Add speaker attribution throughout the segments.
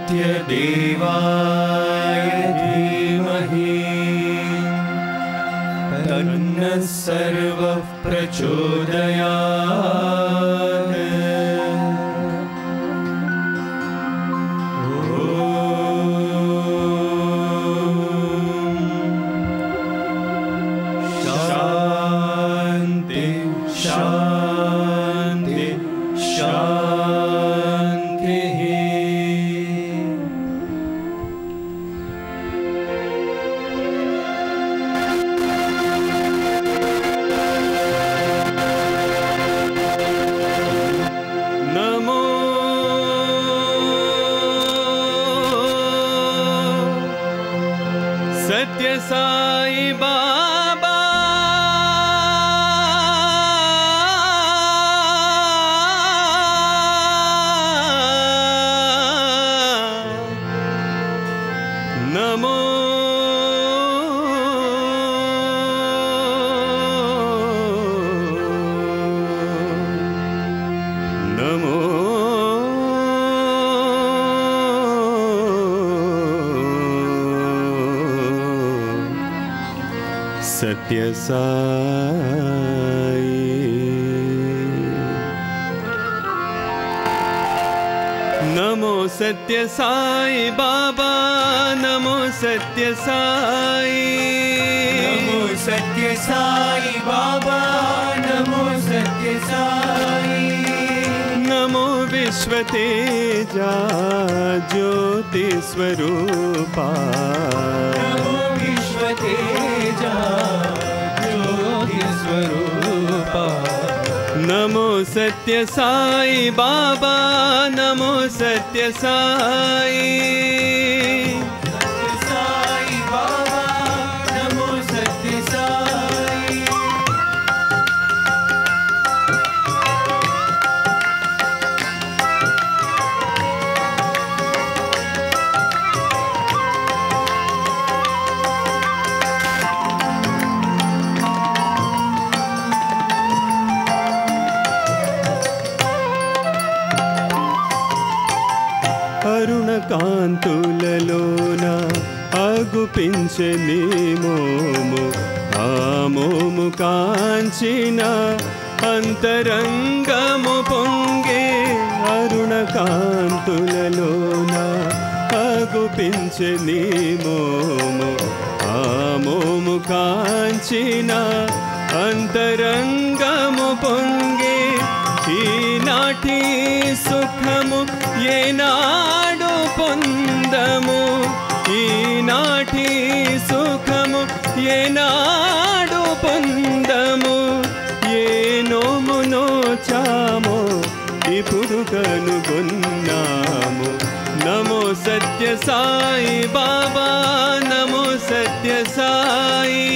Speaker 1: सत्यदेवाय धीमहि तन्नः सर्वः प्रचोदयात्। शान्ति शान्ति शान्तिः। नमो सत्य साई बाबा। नमो नमो सत्य साई। नमो सत्य साई बाबा। नमो सत्य साई।
Speaker 2: नमो सत्य साई बाबा। नमो सत्य साई।
Speaker 1: नमो विश्व तेजा ज्योति स्वरूपा।
Speaker 2: नमो विश्व तेजा ज्योति स्वरूपा।
Speaker 1: नमो सत्य साई बाबा। नमो सत्य साई।
Speaker 2: सत्य साई बाबा। नमो सत्य साई।
Speaker 1: అరుణ కాంతులలోన అగుపించే నీ మోము ఆ మోము కాంచిన అంతరంగము పొంగే అరుణ కాంతులలోన అగుపించే నీ మోము ఆ మోము కాంచిన అంతరంగము పొంగే ఈనాటి సుఖము ఏనాడు పొందము ఈనాటి సుఖము ఏనాడు పొందము ఏ నోము నోచామో ఇప్పుడు కనుగొన్నాము నమో సత్య సాయి బాబా నమో సత్య సాయి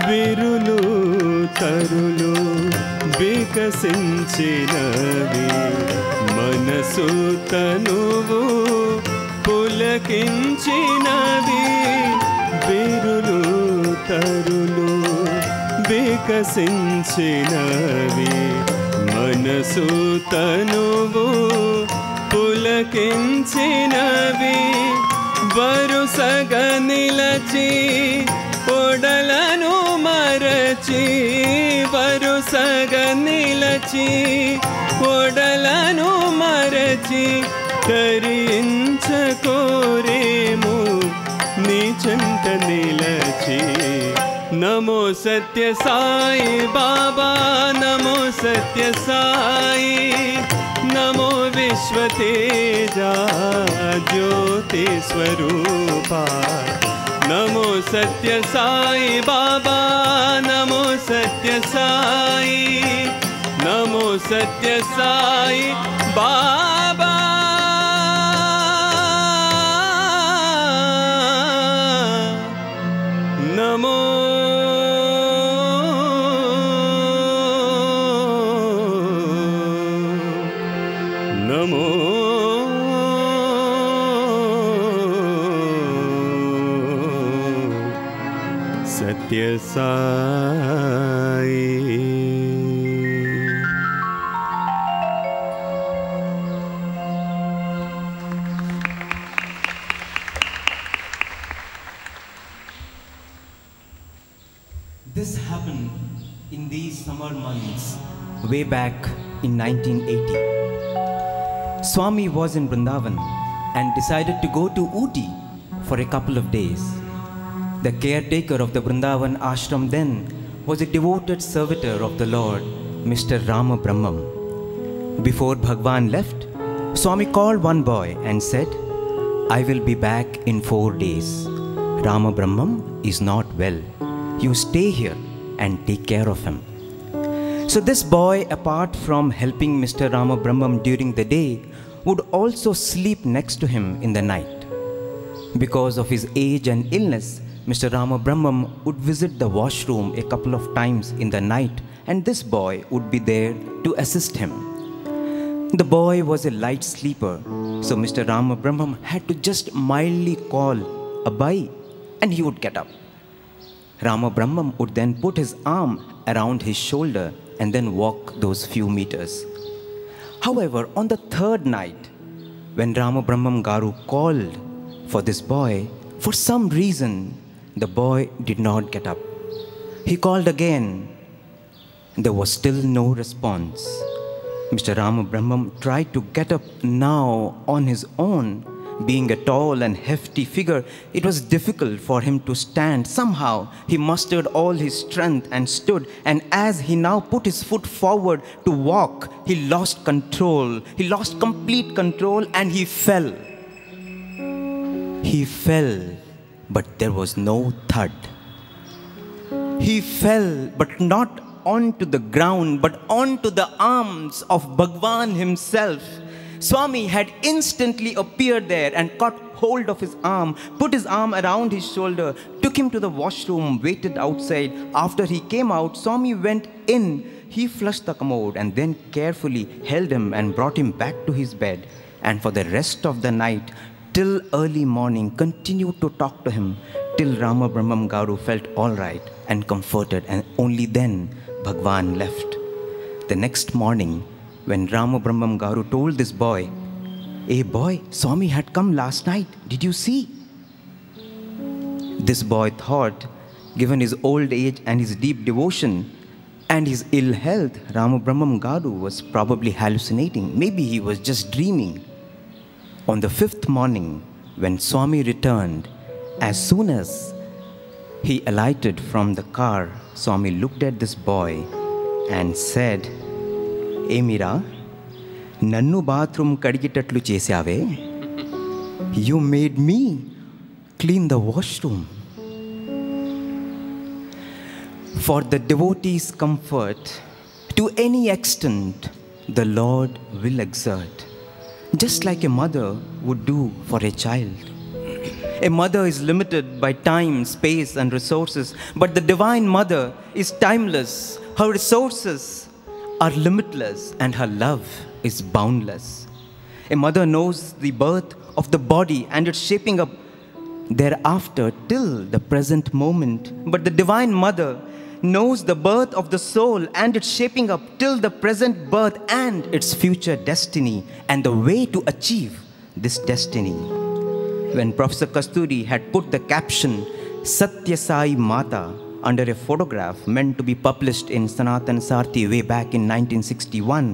Speaker 1: విరులు తరులు వికసించినవి మనసు తనువు పులకించినవి విరులు తరులు వికసించినవి మనసు తనువు పులకించినవి వరుసగా నిలచి ఒడలను మరచి వరుసగా నిలచి ఒడలను మరచి తరించకోరేము నీ చెంత నిలచి నమో సత్య సాయి బాబా నమో సత్య సాయి నమో విశ్వ తేజా జ్యోతి స్వరూపా नमो सत्य साई बाबा नमो सत्य साई नमो सत्य साई बाबा नमो Satya Sai.
Speaker 3: This happened in these summer months, way back in 1980. Swami was in Vrindavan and decided to go to Ooty for a couple of days. The caretaker of the Vrindavan ashram then was a devoted servitor of the Lord, Mr. Rama Brahmam. Before Bhagwan left, Swami called one boy and said, "I will be back in 4 days. Rama Brahmam is not well. You stay here and take care of him." So this boy, apart from helping Mr. Rama Brahmam during the day, would also sleep next to him in the night. Because of his age and illness, Mr. Rama Brahmam would visit the washroom a couple of times in the night, and this boy would be there to assist him. The boy was a light sleeper, so Mr. Rama Brahmam had to just mildly call "Abai," and he would get up. Rama Brahmam would then put his arm around his shoulder and then walk those few meters. However, on the third night, when Rama Brahmam Garu called for this boy, for some reason, the boy did not get up. He called again. There was still no response. Mr. Rama Brahmam tried to get up now on his own. Being a tall and hefty figure, it was difficult for him to stand. Somehow, he mustered all his strength and stood, and as he now put his foot forward to walk, he lost control. He lost complete control and he fell. He fell, but there was no thud. He fell, but not onto the ground, but onto the arms of Bhagwan himself. Swami had instantly appeared there and caught hold of his arm, put his arm around his shoulder, took him to the washroom, waited outside. After he came out, Swami went in. He flushed the commode and then carefully held him and brought him back to his bed. And for the rest of the night, till early morning, continued to talk to him till Rama Brahmam Garu felt all right and comforted, and only then Bhagwan left. The next morning, when Rama Brahmam Garu told this boy, "Hey boy, Swami had come last night. Did you see?" This boy thought, given his old age and his deep devotion and his ill health, Rama Brahmam Garu was probably hallucinating. Maybe he was just dreaming. On the 5th morning, when Swami returned, as soon as he alighted from the car, Swami looked at this boy and said, "Emira, nannu bathroom kadigitatlu chesave. You made me clean the washroom." For the devotee's comfort, to any extent, the Lord will exert, just like a mother would do for a child. A mother is limited by time, space, and resources, but the Divine Mother is timeless. Her resources are limitless and her love is boundless. A mother knows the birth of the body and its shaping up thereafter till the present moment, but the Divine Mother knows the birth of the soul and its shaping up till the present birth and its future destiny and the way to achieve this destiny. When Professor Kasturi had put the caption "Satya Sai Mata" under a photograph meant to be published in Sanatan Sarthi way back in 1961,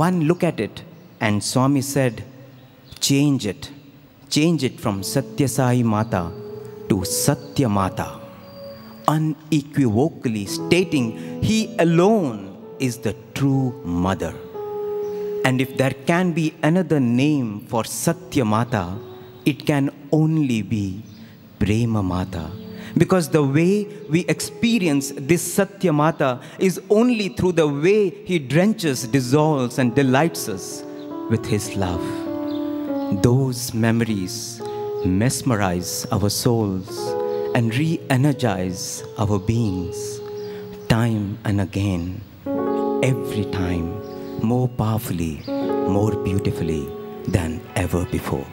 Speaker 3: one look at it and Swami said, change it from Satya Sai Mata to Satya Mata, unequivocally stating he alone is the true mother. And if there can be another name for Satya Mata, it can only be Prema Mata. Because the way we experience this Satya Mata is only through the way he drenches, dissolves, and delights us with his love. Those memories mesmerize our souls and re-energize our beings time and again, every time, more powerfully, more beautifully than ever before.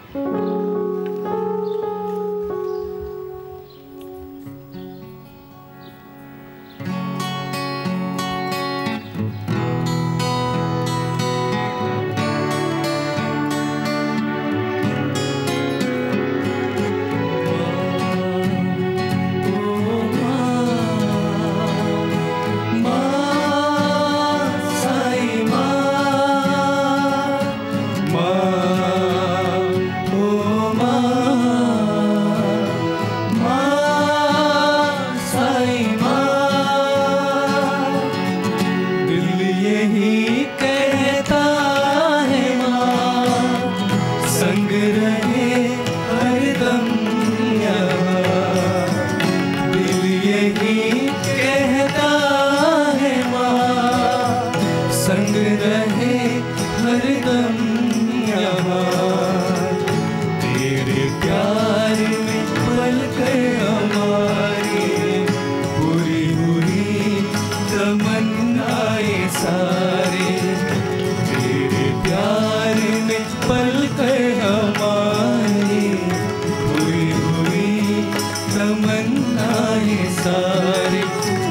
Speaker 2: तमन्ना ये सारी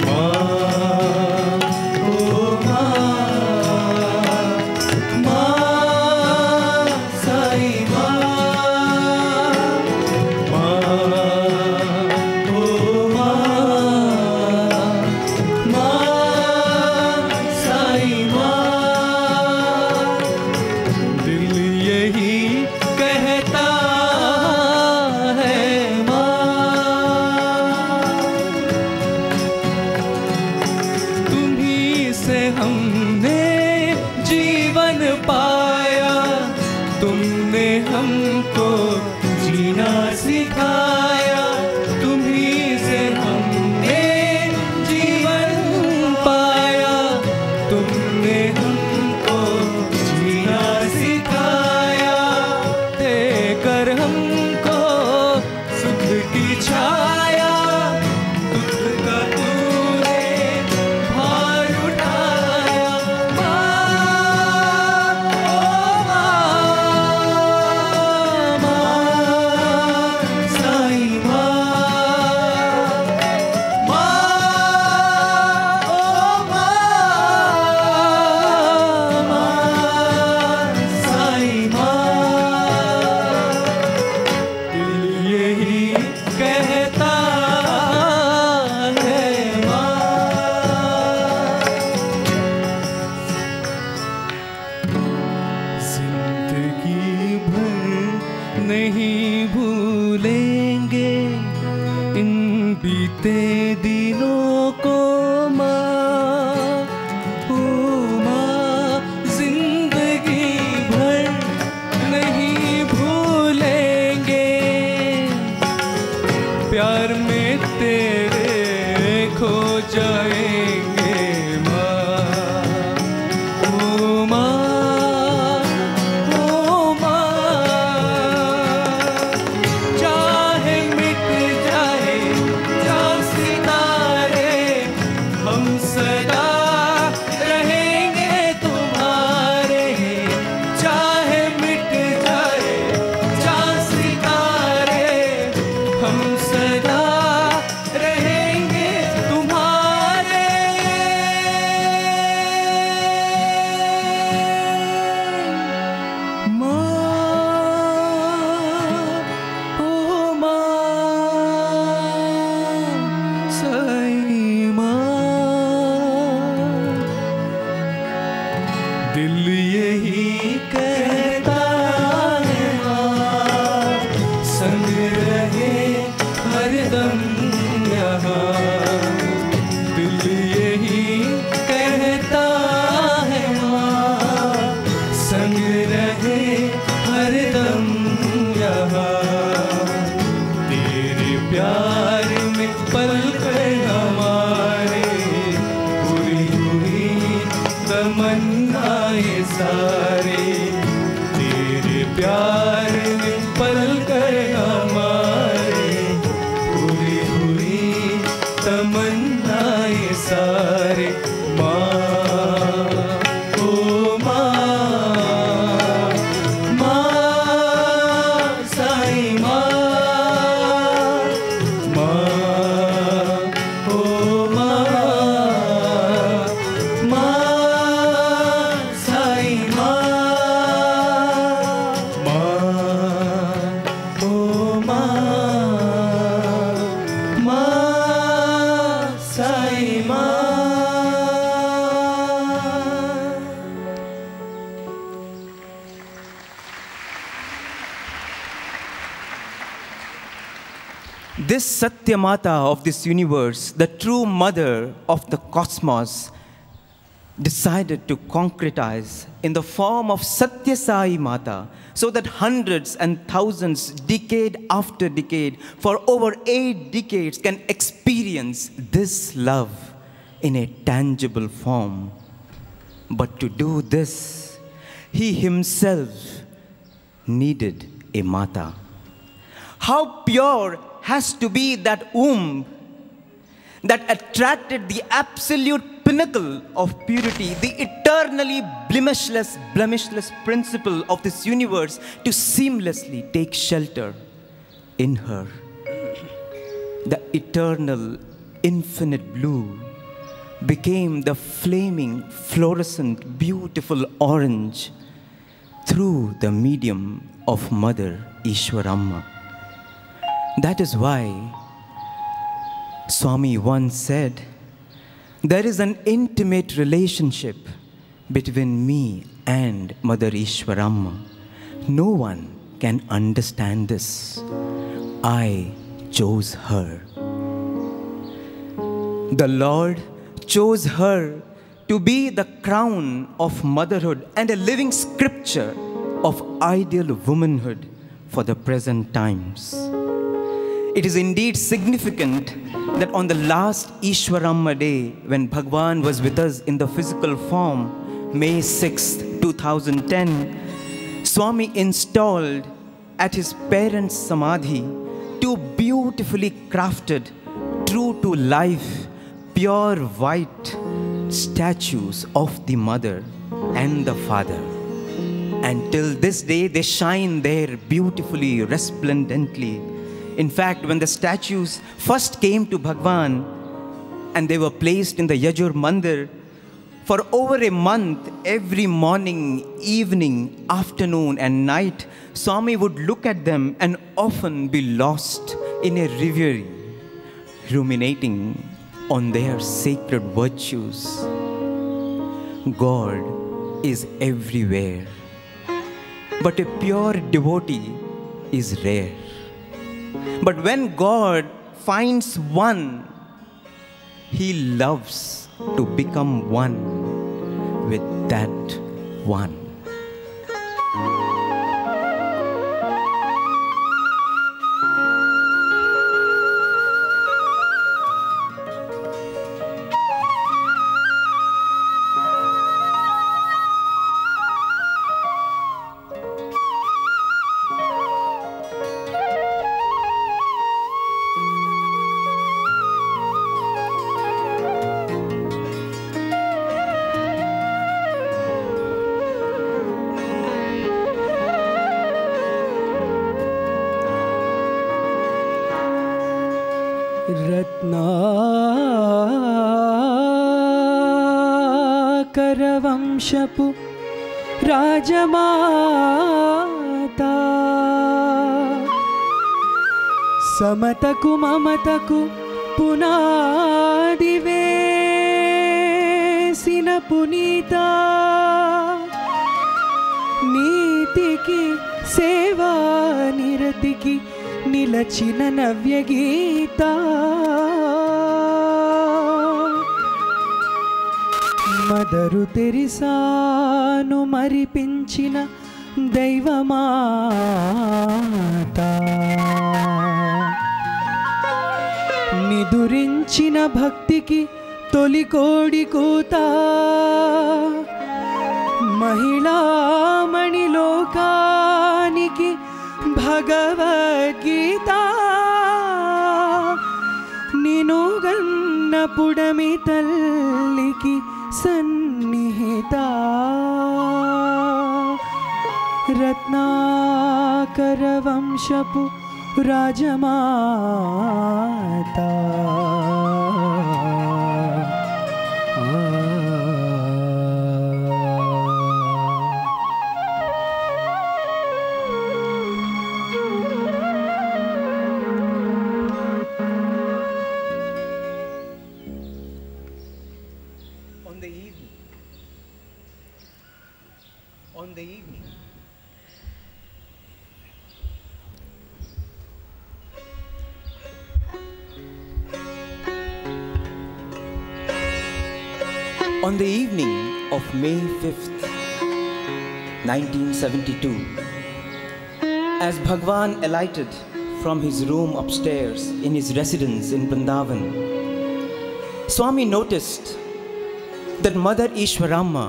Speaker 2: माँ, ओ माँ, माँ साई माँ, माँ, ओ माँ, माँ साई माँ। दिल यही कहता है माँ, तुम्हीं से हमने जीवन पाया, तुमने हमको जीना सिखाया, तुम्हीं से हमने जीवन पाया, तुमने हमको जीना सिखाया, देकर हमको सुख की छाया, दुख का तूने भार उठाया, माँ, ओ माँ, माँ साई माँ, माँ, ओ माँ, माँ साई माँ। दिल यही कहता है माँ, जिंदगी भर नहीं भूलेंगे इन बीते दिनों को माँ, ओ माँ, जिंदगी भर नहीं भूलेंगे, प्यार में तेरे खो जाएंगे माँ, ओ माँ, ओ माँ, चाहे मिट जाए चांद सितारे, हम सदा रहेंगे तुम्हारे, चाहे मिट जाए चांद सितारे, हम सदा रहेंगे तुम्हारे। माँ, ओ माँ साई माँ। दिल यही कहता है माँ, संग रहे हरदम यहाँ, दिल यही कहता है माँ, संग रहे हरदम यहाँ, तेरे प्यार में पल कर हमारे पूरी हुई तमन्नाएं सारे, तेरे प्यार में पल कर हमारे पूरी हुई तमन्नाएं सारे, माँ, ओ माँ, माँ साई माँ, माँ, ओ माँ, माँ साई माँ, माँ, ओ माँ, माँ साई माँ।
Speaker 3: This Satya Mata of this universe, the true mother of the cosmos, decided to concretize in the form of Satya Sai Mata, so that hundreds and thousands, decade after decade, for over 8 decades, can experience this love in a tangible form. But to do this, he himself needed a Mata. How pure has to be that womb that attracted the absolute pinnacle of purity, the eternally blemishless principle of this universe, to seamlessly take shelter in her. the eternal, infinite blue, became the flaming, fluorescent, beautiful orange through the medium of Mother Ishwaramma. That is why Swami once said, there is an intimate relationship between me and Mother Ishwaramma. No one can understand this. I chose her. The Lord chose her to be the crown of motherhood and a living scripture of ideal womanhood for the present times. It is indeed significant that on the last Ishwaramma day, when Bhagwan was with us in the physical form, May 6, 2010, Swami installed at his parents' samadhi two beautifully crafted, true-to-life, pure white statues of the mother and the father. And till this day, they shine there beautifully, resplendently. In fact, when the statues first came to Bhagwan and they were placed in the Yajur Mandir, for over a month, every morning, evening, afternoon and night, Swami would look at them and often be lost in a reverie, ruminating on their sacred virtues. God is everywhere, but a pure devotee is rare. But when God finds one, He loves to become one with that one.
Speaker 2: रत्नाकरवंशपु राजमाता समतकु ममतकु पुनादिवेसिन पुनीता नीतिकी सेवा निरतिकी నిలచిన నవ్య గీత mother తెరిసాను మరిపించిన దైవమాత నిదురించిన భక్తికి తొలి కోడి కూత మహిళామణి లోకానికి భగవద్గీత నిను గన్న పుడమి తల్లికి సన్నిహిత రత్నాకర వంశపు రాజమాత
Speaker 3: On the evening of May 5th, 1972, as Bhagwan alighted from his room upstairs in his residence in Vrindavan, Swami noticed that Mother Ishwaramma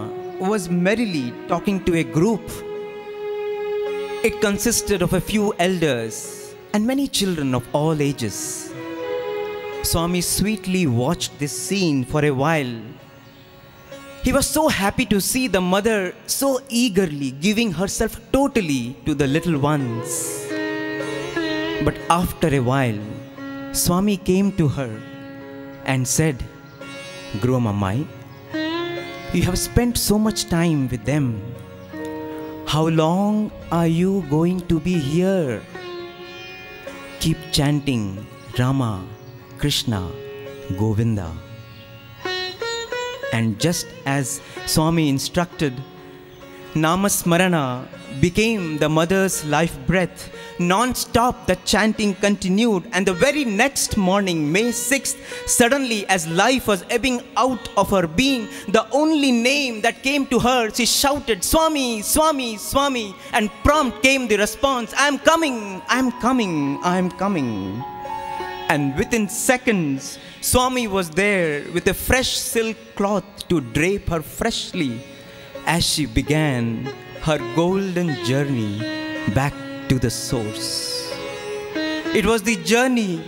Speaker 3: was merrily talking to a group. It consisted of a few elders and many children of all ages. Swami sweetly watched this scene for a while. He was so happy to see the mother so eagerly giving herself totally to the little ones. But after a while, Swami came to her and said, Gromamai, you have spent so much time with them. How long are you going to be here? Keep chanting Rama, Krishna, Govinda. And just as Swami instructed, Namasmarana became the mother's life breath. Non-stop the chanting continued, and the very next morning, May 6th, suddenly as life was ebbing out of her being, the only name that came to her, she shouted, Swami, Swami, Swami, and prompt came the response, I am coming, I am coming, I am coming. And within seconds, Swami was there with a fresh silk cloth to drape her freshly as she began her golden journey back to the source. It was the journey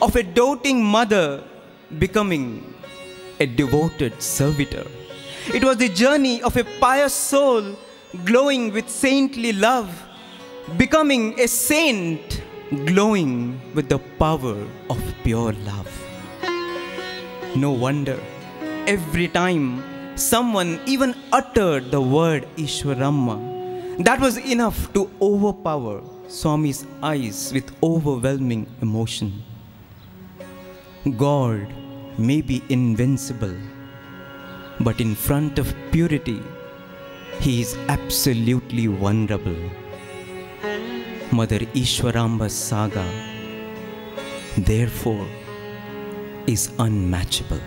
Speaker 3: of a doting mother becoming a devoted servitor. It was the journey of a pious soul glowing with saintly love, becoming a saint glowing with the power of pure love. No wonder every time someone even uttered the word Ishwaramma, that was enough to overpower Swami's eyes with overwhelming emotion. God may be invincible, but in front of purity, He is absolutely vulnerable. Mother Ishwaramba's saga, therefore, is unmatchable.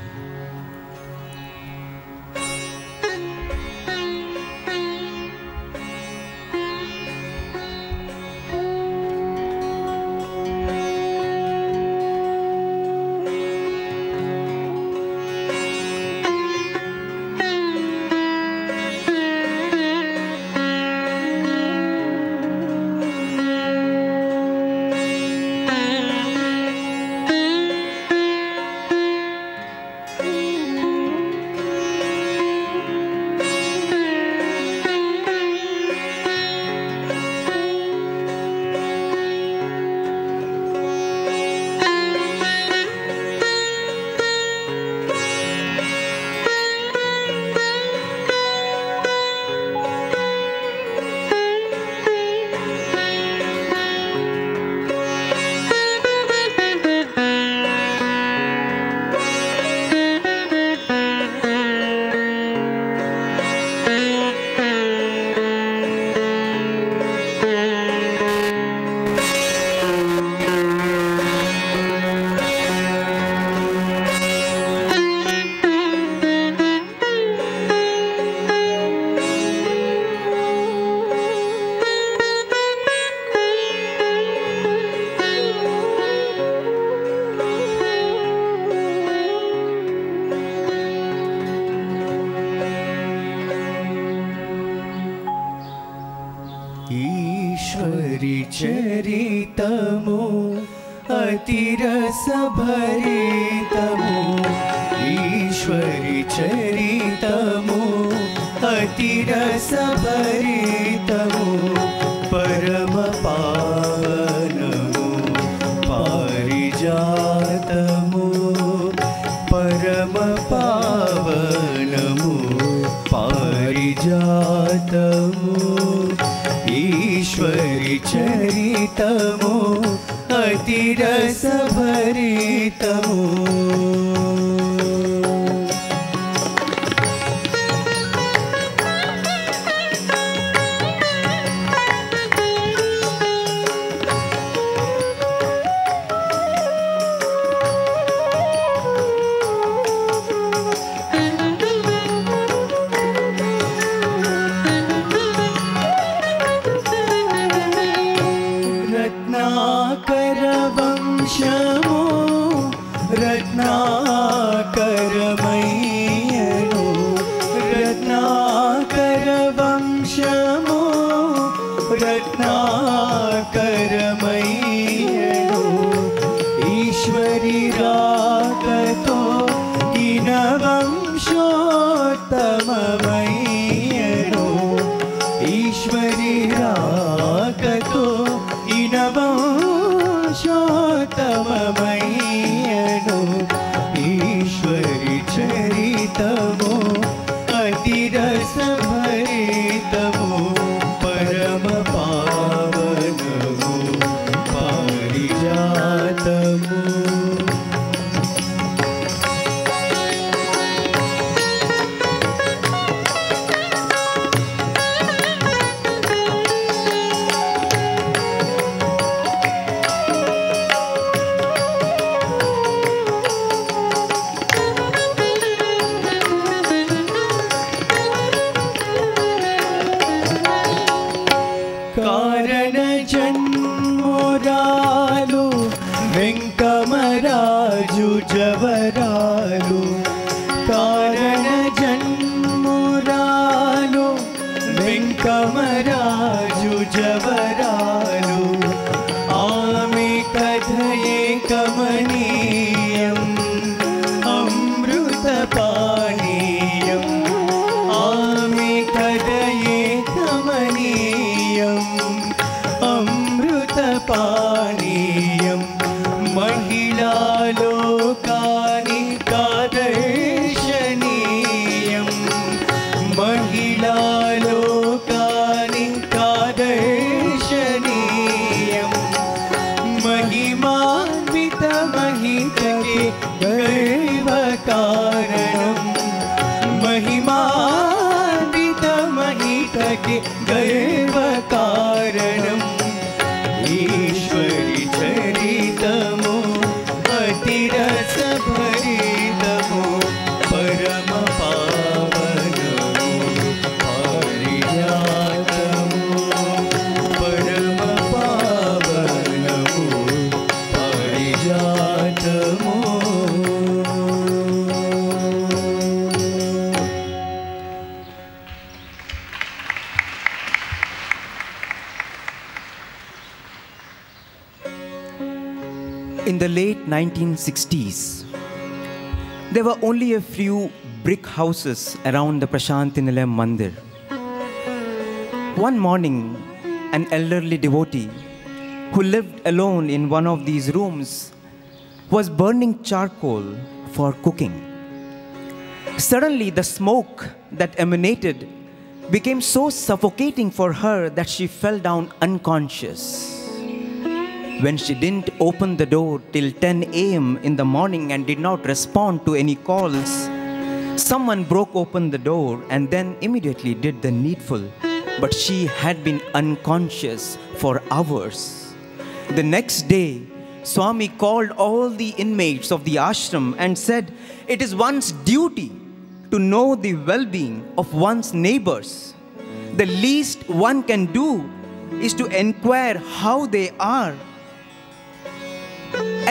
Speaker 2: ईश्वरी चरितमो अतिरस भरितमो ईश्वरी चरितमो अतिरस भरितमो परम पावनमो पारिजातमो परम पावनमो पारिजातमो ईश्वरी चरितमो अतिरस भरितमो रत्नाकरमय्यनो रत्नाकरवंशमो रत्नाकरमय्यनो ईश्वरी राकतो इनवंशोत्तममय्यनो ईश्वरी राकतो इनवंशोत्तममय्यनो జవరాలు కారణ జన్మురాలు వెంకమరాజు జవరాలు ఆమె కథయే కమనీయం అమృతపానీయం ఆమె కథయే కమనీయం అమృతపానీయం మహిళాలోకానికాదర్శనీయం మహిళాలోకానికాదర్శనీయం महिमान्वित महितके गर्वकारणं महिमान्वित महितके गर्वकारणम् ईश्वरी चरितमो अतिरसभरितमो परम पावनमो पारिजातमो परम पावनमो पारिजातमो
Speaker 3: In the late 1960s, there were only a few brick houses around the Prashanti Nilayam Mandir. One morning, an elderly devotee who lived alone in one of these rooms was burning charcoal for cooking. Suddenly, the smoke that emanated became so suffocating for her that she fell down unconscious. When she didn't open the door till 10 a.m. in the morning and did not respond to any calls, someone broke open the door and then immediately did the needful. But she had been unconscious for hours. The next day, Swami called all the inmates of the ashram and said, "It is one's duty to know the well-being of one's neighbors. The least one can do is to inquire how they are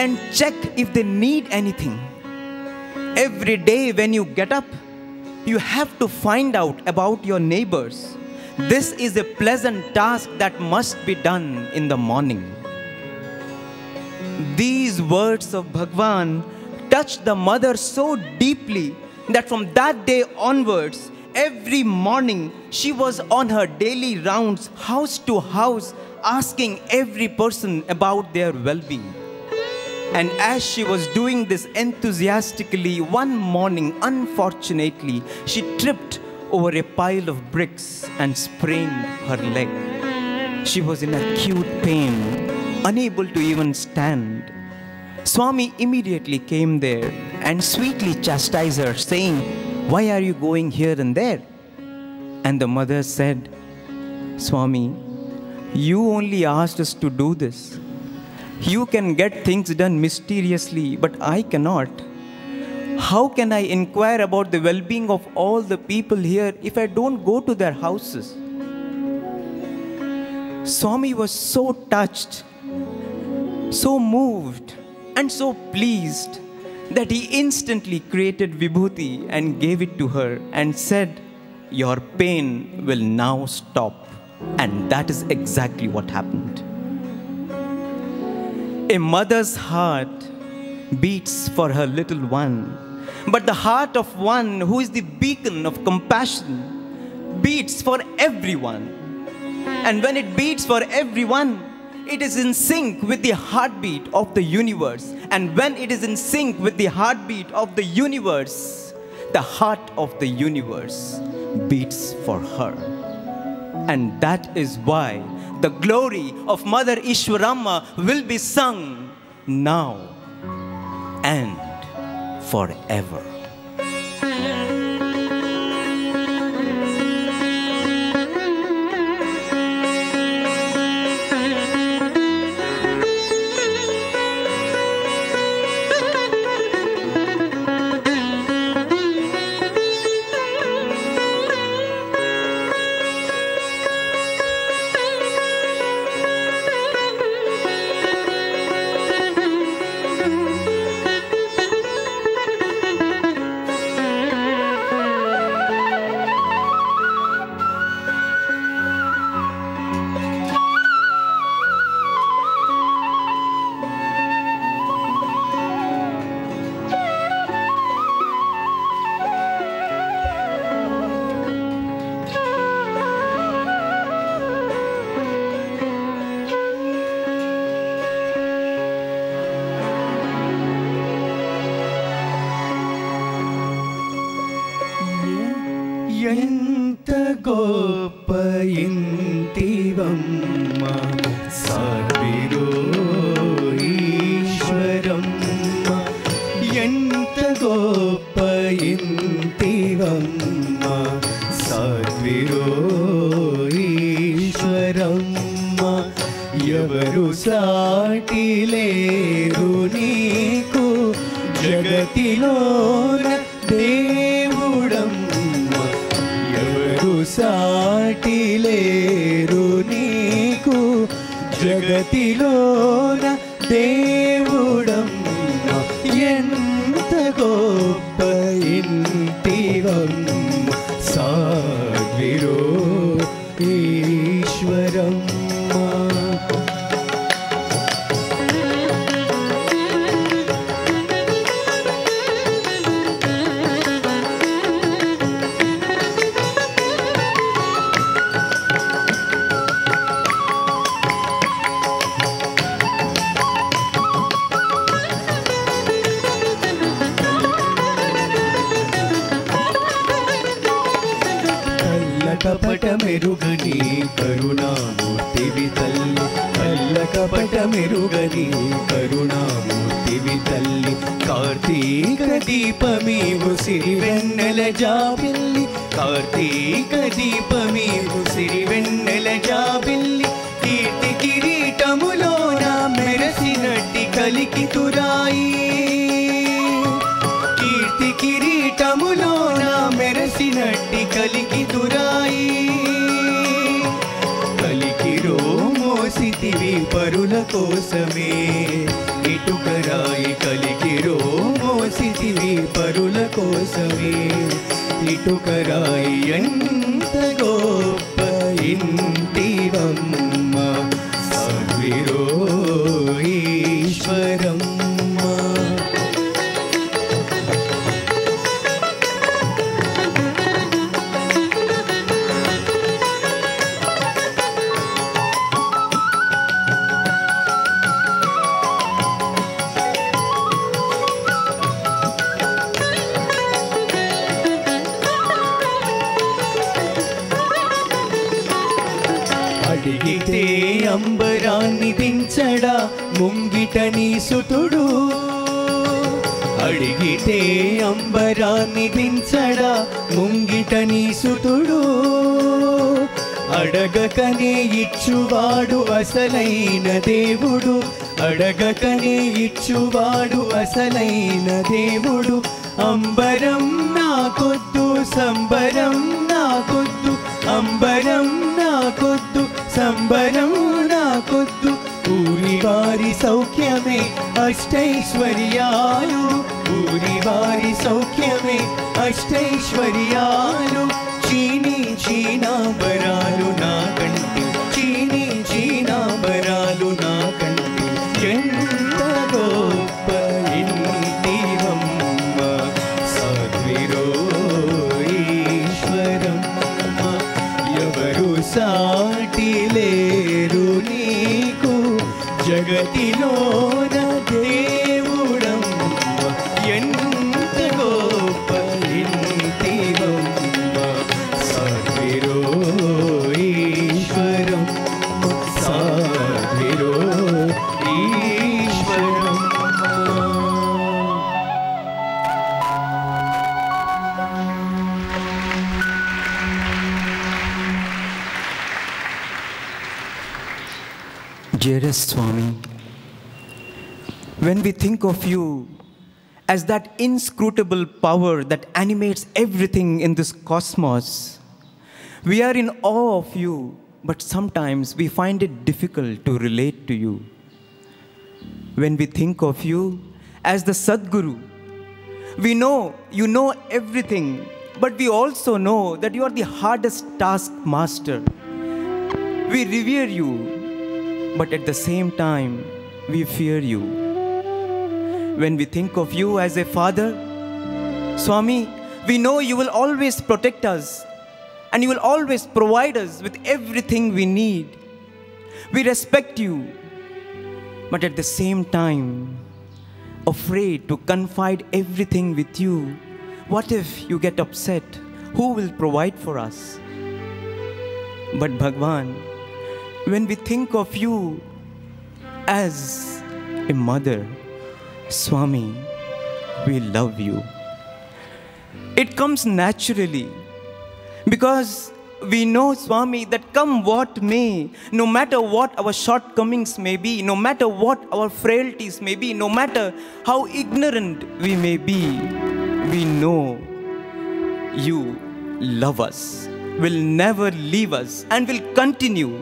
Speaker 3: and check if they need anything. Every day when you get up, you have to find out about your neighbors. This is a pleasant task that must be done in the morning." These words of Bhagwan touched the mother so deeply that from that day onwards, every morning she was on her daily rounds, house to house, asking every person about their well-being. And as she was doing this enthusiastically, one morning, unfortunately, she tripped over a pile of bricks and sprained her leg. She was in acute pain, unable to even stand. Swami immediately came there and sweetly chastised her, saying, "Why are you going here and there?" And the mother said, "Swami, you only asked us to do this. You can get things done mysteriously, but I cannot. How can I inquire about the well-being of all the people here if I don't go to their houses?" Swami was so touched, so moved, and so pleased that he instantly created vibhuti and gave it to her and said, "Your pain will now stop." And that is exactly what happened. A mother's heart beats for her little one, but the heart of one who is the beacon of compassion beats for everyone. And when it beats for everyone, it is in sync with the heartbeat of the universe. And when it is in sync with the heartbeat of the universe, the heart of the universe beats for her. And that is why the glory of Mother Ishwaramma will be sung now and forever.
Speaker 2: ఎంత గొప్ప ఇంటివమ్మ సాధ్విరో ఈశ్వరమ్మ ఎంత గొప్ప ఇంటివమ్మ సాధ్విరో ఈశ్వరమ్మ ఎవరు సాటి లేరు నీకు జగతిలోన దేవుడమ్మ ఎవరు సాటి లేరు నీకు జగతిలోన దేవుడమ్మ ఎంత గొప్ప ఇంటివమ్మ సాధ్విరో ఈశ్వరమ్మ. కపట మెరుగని కరుణామూర్తివి తల్లి కల్ల కపట మెరుగని కరుణామూర్తివి తల్లి కార్తీక దీపమీవు సిరివెన్నెల జాబిల్లి కార్తీక దీపమీవు సిరివెన్నెల జాబిల్లి కీర్తి కిరీటములోన మెరసినట్టి కలికితురాయి కీర్తి కిరీటములోన మెరసినట్టి కలికితురాయి కలికిరో మోసితివి పరుల కోసమే ఇటుకరాయి కలికిరో మోసితివి పరుల కోసమే ఇటుకరాయి ఎంత గొప్ప ఇంటివమ్మ సాధ్విరో ఈశ్వరమ్మ. అడిగితే అంబరాన్ని దించడా ముంగిట నీ సుతుడు అడిగితే అంబరాన్ని దించడా ముంగిట నీ సుతుడు అడగకనే ఇచ్చువాడు అసలైన దేవుడు అడగకనే ఇచ్చువాడు అసలైన దేవుడు అంబరం నాకొద్దు సంబరం నాకొద్దు అంబరం నాకొద్దు సంబరం నాకొద్దు ఊరి వారి సౌఖ్యమే అష్టైశ్వర్యాలు ఊరి వారి సౌఖ్యమే అష్టైశ్వర్యాలు చీనీ చీనాంబరాలు నా కంటి చీనీ చీనాంబరాలు నా కంటి ఎంత గొప్ప ఇంటివమ్మ సాధ్విరో ఈశ్వరమ్మ ఎవరు సాటి లేరు నీకు జగతిలోన దేవుడమ్మ ఎంత గొప్ప ఇంటివమ్మ సాధ్విరో Eshwaramma సాధ్విరో Eshwaramma.
Speaker 3: Dearest Swami, when we think of you as that inscrutable power that animates everything in this cosmos, we are in awe of you, but sometimes we find it difficult to relate to you. When we think of you as the Sadguru, we know you know everything, but we also know that you are the hardest taskmaster. We revere you, but at the same time, we fear you. When we think of you as a father, Swami, we know you will always protect us and you will always provide us with everything we need. We respect you, but at the same time, afraid to confide everything with you. What if you get upset? who will provide for us? But Bhagwan, when we think of you as a mother, Swami, we love you. It comes naturally because we know, Swami, that come what may, no matter what our shortcomings may be, no matter what our frailties may be, no matter how ignorant we may be, we know you love us, will never leave us, and will continue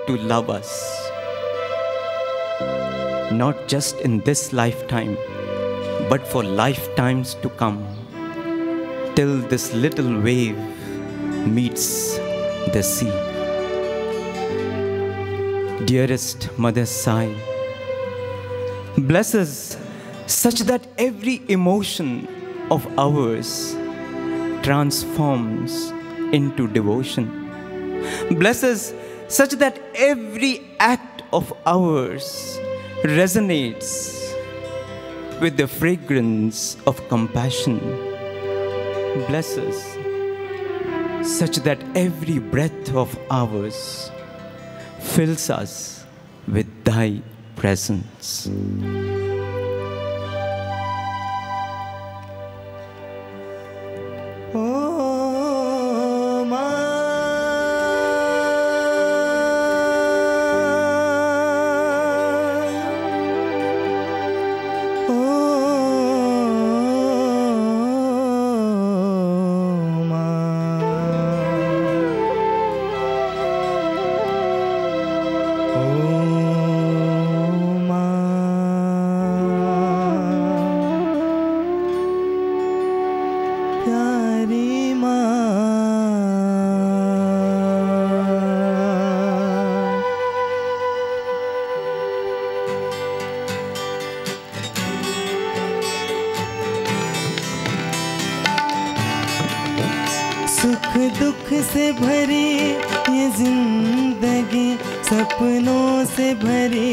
Speaker 3: to love us. Not just in this lifetime, but for lifetimes to come, till this little wave meets the sea. Dearest Mother Sai, bless us such that every emotion of ours transforms into devotion. Bless us such that every act of ours resonates with the fragrance of compassion. Bless us such that every breath of ours fills us with thy presence.
Speaker 4: सुख दुख से भरी ये जिंदगी, सपनों से भरी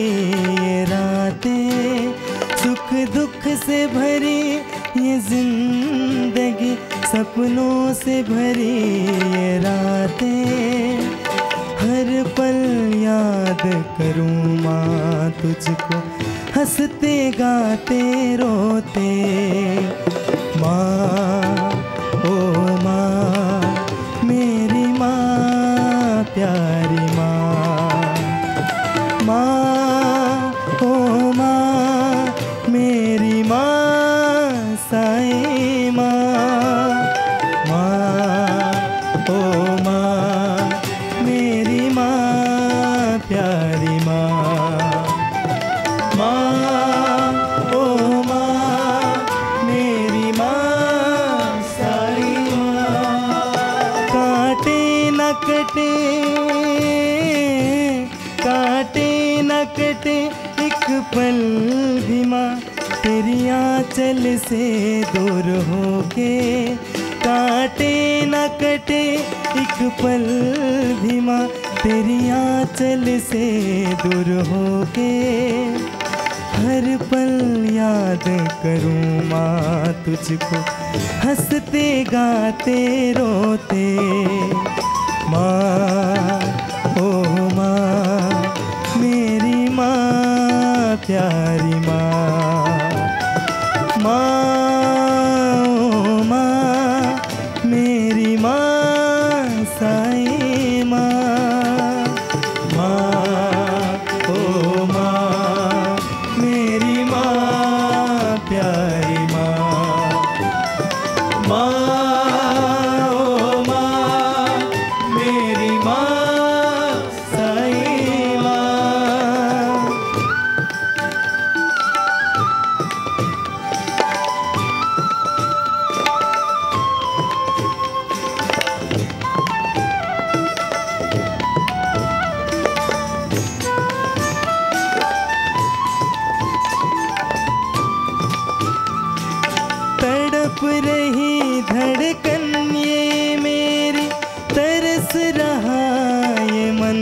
Speaker 4: ये रातें। सुख दुख से भरी ये जिंदगी, सपनों से भरी ये रातें। हर पल याद करूँ माँ तुझको, हंसते गाते रोते। माँ ओ माँ, मेरी माँ प्यारी माँ। माँ ओ माँ, मेरी माँ साईं माँ। माँ ओ माँ, मेरी माँ प्यारी माँ। माँ ओ माँ, मेरी माँ साईं माँ। काटे न कटे, काटे न कटे एक पल भी माँ, तेरी आंचल से दूर होके। काटे न कटे एक पल भी माँ, तेरी आंचल से दूर होके। हर पल याद करूँ माँ तुझको, हंसते गाते रोते। माँ ओ माँ, मेरी माँ प्यारी माँ। माँ ओ माँ, मेरी माँ साईं माँ। माँ ओ माँ, मेरी माँ प्यारी माँ। माँ ओ माँ, मेरी माँ साईं माँ। तड़प रही धड़कन ये मेरी, तरस रहा ये मन।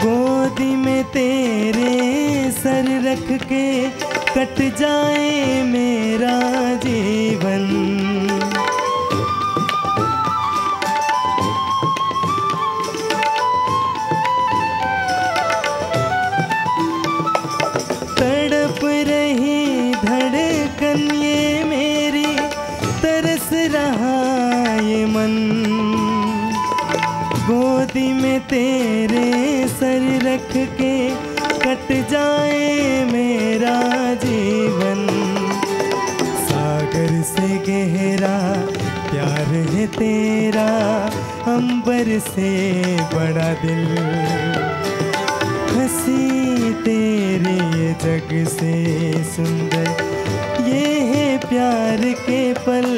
Speaker 4: गोदी में तेरे सर रख के कट जाए मेरा जीवन। गोदी में तेरे सर रख के कट जाए मेरा जीवन। सागर से गहरा प्यार है तेरा, अंबर से बड़ा दिल। हंसी तेरे ये जग से सुंदर, ये है प्यार के पल।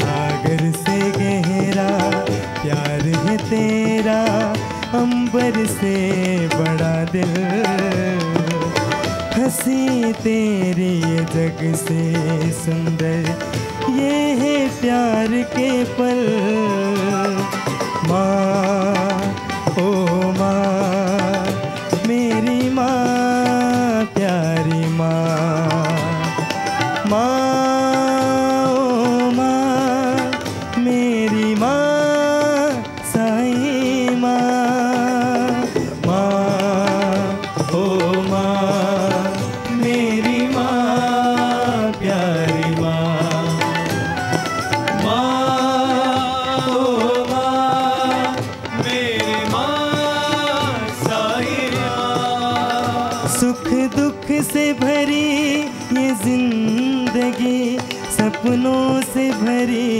Speaker 4: सागर से गहरा प्यार है तेरा, अंबर से बड़ा दिल। हंसी तेरी ये जग से सुंदर, ये है प्यार के पल। माँ ओ माँ, मेरी माँ प्यारी माँ। माँ ओ माँ, मेरी माँ साईं माँ। माँ ओ माँ, मेरी माँ प्यारी माँ। माँ ओ माँ, मेरी माँ साईं माँ। सुख दुख से भरी ये जिंदगी, सपनों से भरी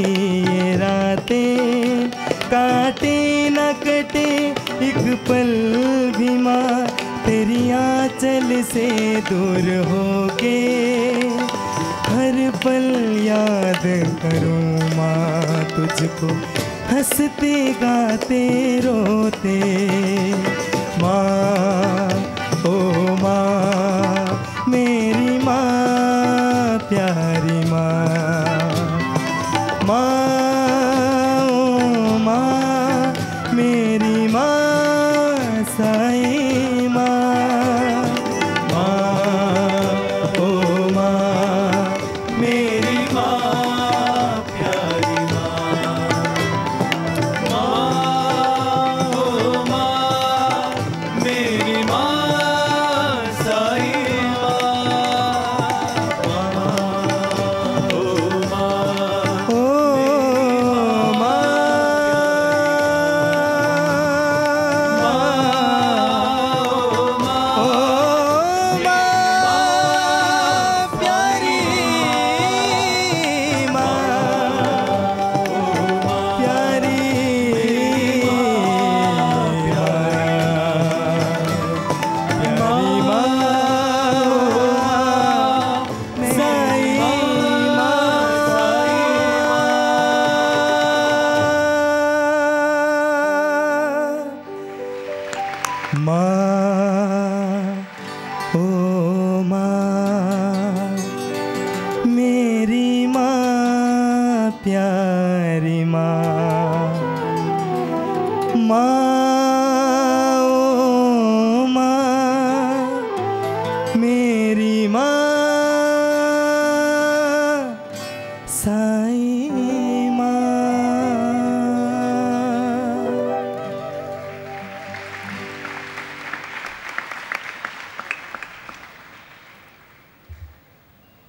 Speaker 4: ये रातें, काटे न कटे एक पल भी माँ, तेरी आंचल से दूर होके। हर पल याद करूँ माँ तुझको, हंसते गाते रोते। माँ ओ माँ, मेरी माँ प्यारी माँ। माँ ओ माँ, मेरी माँ साईं माँ। माँ ओ माँ, मेरी माँ प्यारी माँ। माँ ओ माँ, मेरी माँ साईं माँ। ओ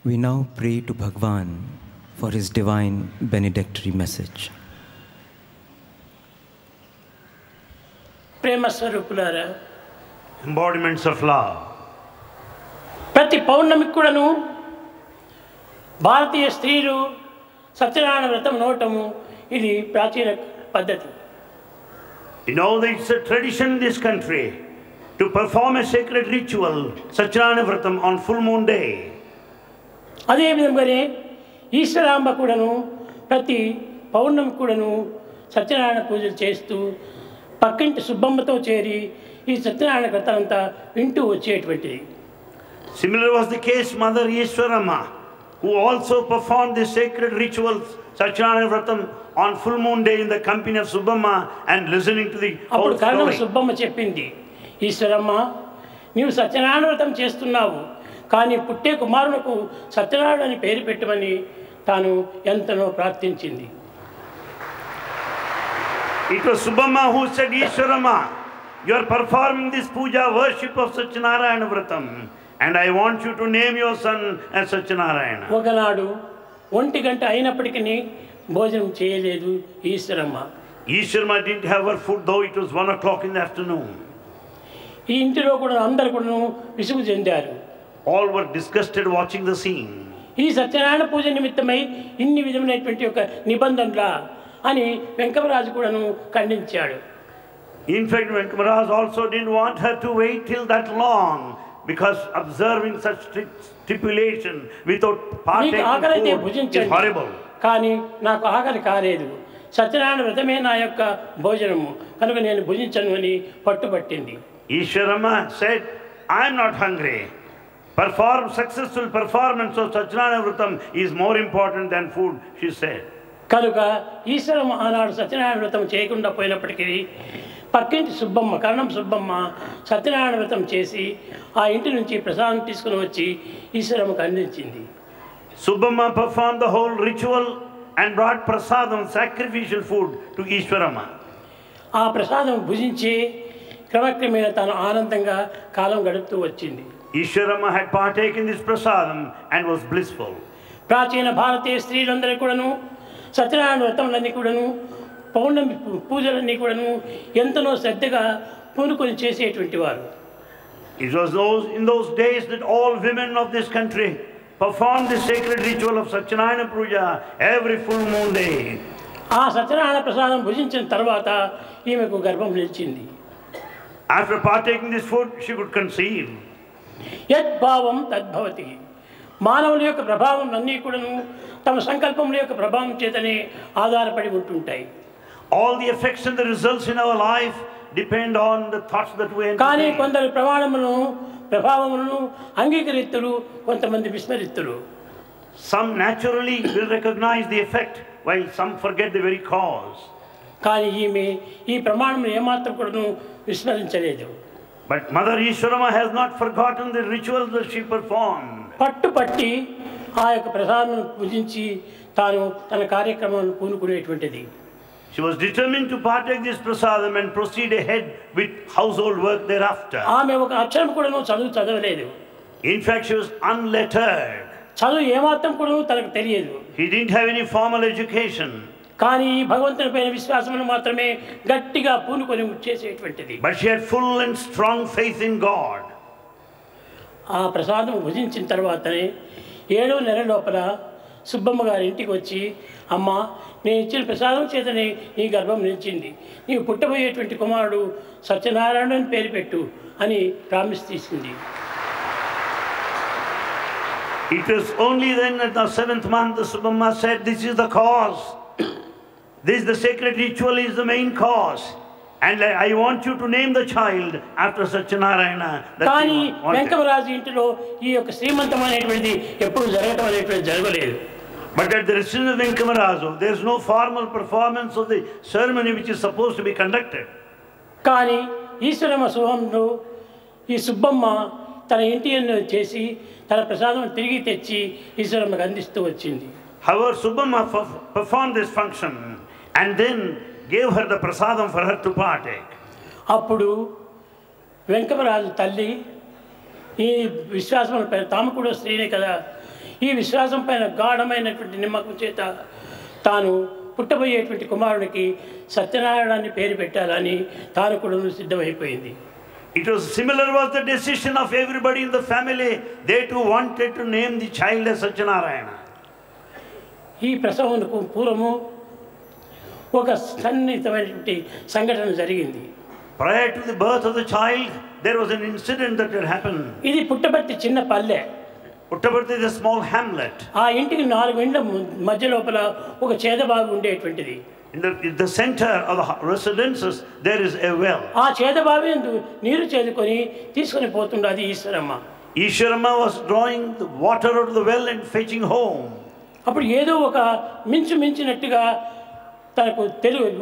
Speaker 3: We now pray to Bhagwan for his divine benedictory message.
Speaker 5: ప్రేమ స్వరూపులారా,
Speaker 6: embodiments of love.
Speaker 5: ప్రతి పౌర్ణమికి కూడాను భారతీయ స్త్రీలు సత్యనారాయణ వ్రతం నోటము ఇది ప్రాచీన పద్ధతి.
Speaker 6: You know that it's a tradition in this country to perform a sacred ritual, Satyanarayana Vratam, on full moon day.
Speaker 5: అదే విధంగానే ఈశ్వరాంబ కూడాను ప్రతి పౌర్ణమి కూడాను సత్యనారాయణ పూజలు చేస్తూ పక్కింటి సుబ్బమ్మతో చేరి ఈ సత్యనారాయణ వ్రతం అంతా వింటూ వచ్చేటువంటిది.
Speaker 6: Similar was the case Mother Ishwarama, who also performed the sacred rituals Satyanarayana Vratam on full moon day in the company of Subbamma and listening to the whole
Speaker 5: అప్పుడు కరణం
Speaker 6: story.
Speaker 5: సుబ్బమ్మ చెప్పింది, ఈశ్వరమ్మ నీవు సత్యనారాయణ వ్రతం చేస్తున్నావు, కానీ పుట్టే కుమారులకు సత్యనారాయణ అని పేరు పెట్టమని తాను ఎంతనో ప్రార్థించింది.
Speaker 6: It was Subbamma who said, Ishwarama, you are performing this puja worship of Satyanarayana Vratam, and I want you to name your son as Satyanarayana.
Speaker 5: ఒకనాడు 1 గంట అయినప్పటికీ భోజనం చేయలేదు Eshwaramma.
Speaker 6: Ishwarama didn't have her food, though it was 1 o'clock in the afternoon.
Speaker 5: ఈ ఇంటిలో కూడా అందరు కూడా విసుగు చెందారు.
Speaker 6: All were disgusted watching the scene.
Speaker 5: ఈ సత్యనారాయణ పూజ నిమిత్తమై ఇన్ని విధమైనటువంటి ఒక నిబంధనలా అని వెంకమరాజు కూడాను ఖండించాడు.
Speaker 6: In fact, Venkamaraj also didn't want her to wait till that long, because observing such stipulation without partaking food is horrible.
Speaker 5: కానీ నాకు ఆకలి కాలేదు, సత్యనారాయణ వ్రతమే నా యొక్క భోజనము కనుక నేను భుజించను అని పట్టుబట్టింది.
Speaker 6: Ishwarama said, I am not hungry. Successful performance of Satyanarayana Vratam is more important than food, she said.
Speaker 5: కనుక ఈశ్వరమ్మ ఆనాడు సత్యనారాయణ వ్రతం చేయకుండా పోయినప్పటికీ పక్కింటి సుబ్బమ్మ, కరణం సుబ్బమ్మ సత్యనారాయణ వ్రతం చేసి ఆ ఇంటి నుంచి ప్రసాదం తీసుకుని వచ్చి ఈశ్వరమ్మకు అందించింది.
Speaker 6: Subbamma performed the whole ritual and brought prasadam, sacrificial food, to Ishwarama.
Speaker 5: ఆ ప్రసాదం భుజించి క్రమక్రమేణా తాను ఆనందంగా కాలం గడుపుతూ వచ్చింది.
Speaker 6: Ishwarama had partaken this prasadam and was blissful.
Speaker 5: ప్రాచీన భారతీయ స్త్రీలందరూ కూడాను సత్యనారాయణ వ్రతములన్నీ కూడాను పౌర్ణమి పూజలన్నీ కూడాను ఎంతనో శ్రద్ధగా పూనుకొని చేసేటువంటి వారు.
Speaker 6: It was in those days that all women of this country performed the sacred ritual of Satyanarayana Puja every full moon day.
Speaker 5: ఆ సత్యనారాయణ ప్రసాదం భుజించిన తర్వాత ఈమెకు గర్భం నిలిచింది.
Speaker 6: After partaking this food, she could conceive.
Speaker 5: యద్భావం తద్భవతి. మానవుల యొక్క ప్రభావం అన్నీ కూడాను తమ సంకల్పముల యొక్క ప్రభావం చేతనే ఆధారపడి ఉంటుంటాయి.
Speaker 6: All the effects and the results in our life depend on the thoughts that we
Speaker 5: కానీ
Speaker 6: entertain.
Speaker 5: కొందరు ప్రభావములను అంగీకరిస్తులు, కొంతమంది విస్మరిస్తులు.
Speaker 6: Some naturally will recognize the effect, while some forget the very cause.
Speaker 5: కానీ ఈమె ఈ ప్రమాణం ఏమాత్రం కూడాను విస్మరించలేదు.
Speaker 6: But Mother Ishwarama has not forgotten the rituals that she performed.
Speaker 5: పట్టుపట్టి ఆ యొక్క ప్రసాదం పూజించి తాను తన కార్యక్రమాన్ని పూనుకునేటువంటిది.
Speaker 6: She was determined to partake this prasadam and proceed ahead with household work thereafter.
Speaker 5: ఆమె ఒక అక్షరం కూడాను చదవలేదు.
Speaker 6: In fact, she was unlettered.
Speaker 5: చదువు ఏమాత్రం కూడాను తనకు తెలియదు.
Speaker 6: She didn't have any formal education.
Speaker 5: కానీ భగవంతుని పైన విశ్వాసమును మాత్రమే గట్టిగా పూనుకొని చేసేటువంటిది.
Speaker 6: But she had full and strong faith in God.
Speaker 5: ఆ ప్రసాదం భుజించిన తర్వాతనే 7వ నెల లోపల సుబ్బమ్మ గారి ఇంటికి వచ్చి, అమ్మ నేను ఇచ్చిన ప్రసాదం చేతనే నీ గర్భం నిలిచింది, నీవు పుట్టబోయేటువంటి కుమారుడు సత్యనారాయణ అని పేరు పెట్టు అని ప్రామిస్ తీసింది.
Speaker 6: It was only then at the 7th month the Subbamma said, this is the cause. This the sacred ritual is the main cause. And I want you to name the child after Satyanarayana.
Speaker 5: కానీ వెంకమరాజు ఇంటిలో ఈ యొక్క శ్రీమంతం అనేటువంటిది ఎప్పుడు జరగటం అనేటువంటిది జరగలేదు.
Speaker 6: But at the residence of Venkamarazu, there is no formal performance of the ceremony which is supposed to be conducted.
Speaker 5: కానీ ఈశ్వరమ్మ శుభంలో ఈ సుబ్బమ్మ తన ఇంటి చేసి తన ప్రసాదం తిరిగి తెచ్చి ఈశ్వరమ్మకు అందిస్తూ వచ్చింది.
Speaker 6: However, Subbamma performed this function and then gave her the prasadam for her to partake.
Speaker 5: అప్పుడు వెంకమరాజు తల్లి ఈ విశ్వాసం పైన, తాము కూడా స్త్రీనే కదా, ఈ విశ్వాసం పైన గాఢమైనటువంటి నమ్మకం చేత తాను పుట్టబోయేటువంటి కుమారునికి సత్యనారాయణాన్ని పేరు పెట్టాలని తాను కూడా సిద్ధమైపోయింది.
Speaker 6: It was similar was the decision of everybody in the family. They too wanted to name the child as Satyanarayana.
Speaker 5: ఈ ప్రసవమునకు పూర్వము ఒక సన్నిహితమైనటువంటి సంఘటన జరిగింది.
Speaker 6: Prior to the birth of the child, there was an incident that had happened.
Speaker 5: ఇది పుట్టబర్తి చిన్న పల్లె.
Speaker 6: Puttaparthi is a small hamlet.
Speaker 5: ఆ ఇంటికి 4 ఇండ్ల మధ్య లోపల ఒక చేదబావి ఉండేటువంటిది.
Speaker 6: In the center of the residences, there is a well.
Speaker 5: ఆ చేదబావి నీరు చేదుకొని తీసుకొని పోతుండది Eshwaramma.
Speaker 6: Ishwarama was drawing the water out of the well and fetching home.
Speaker 5: అప్పుడు ఏదో ఒక మించినట్టుగా తనకు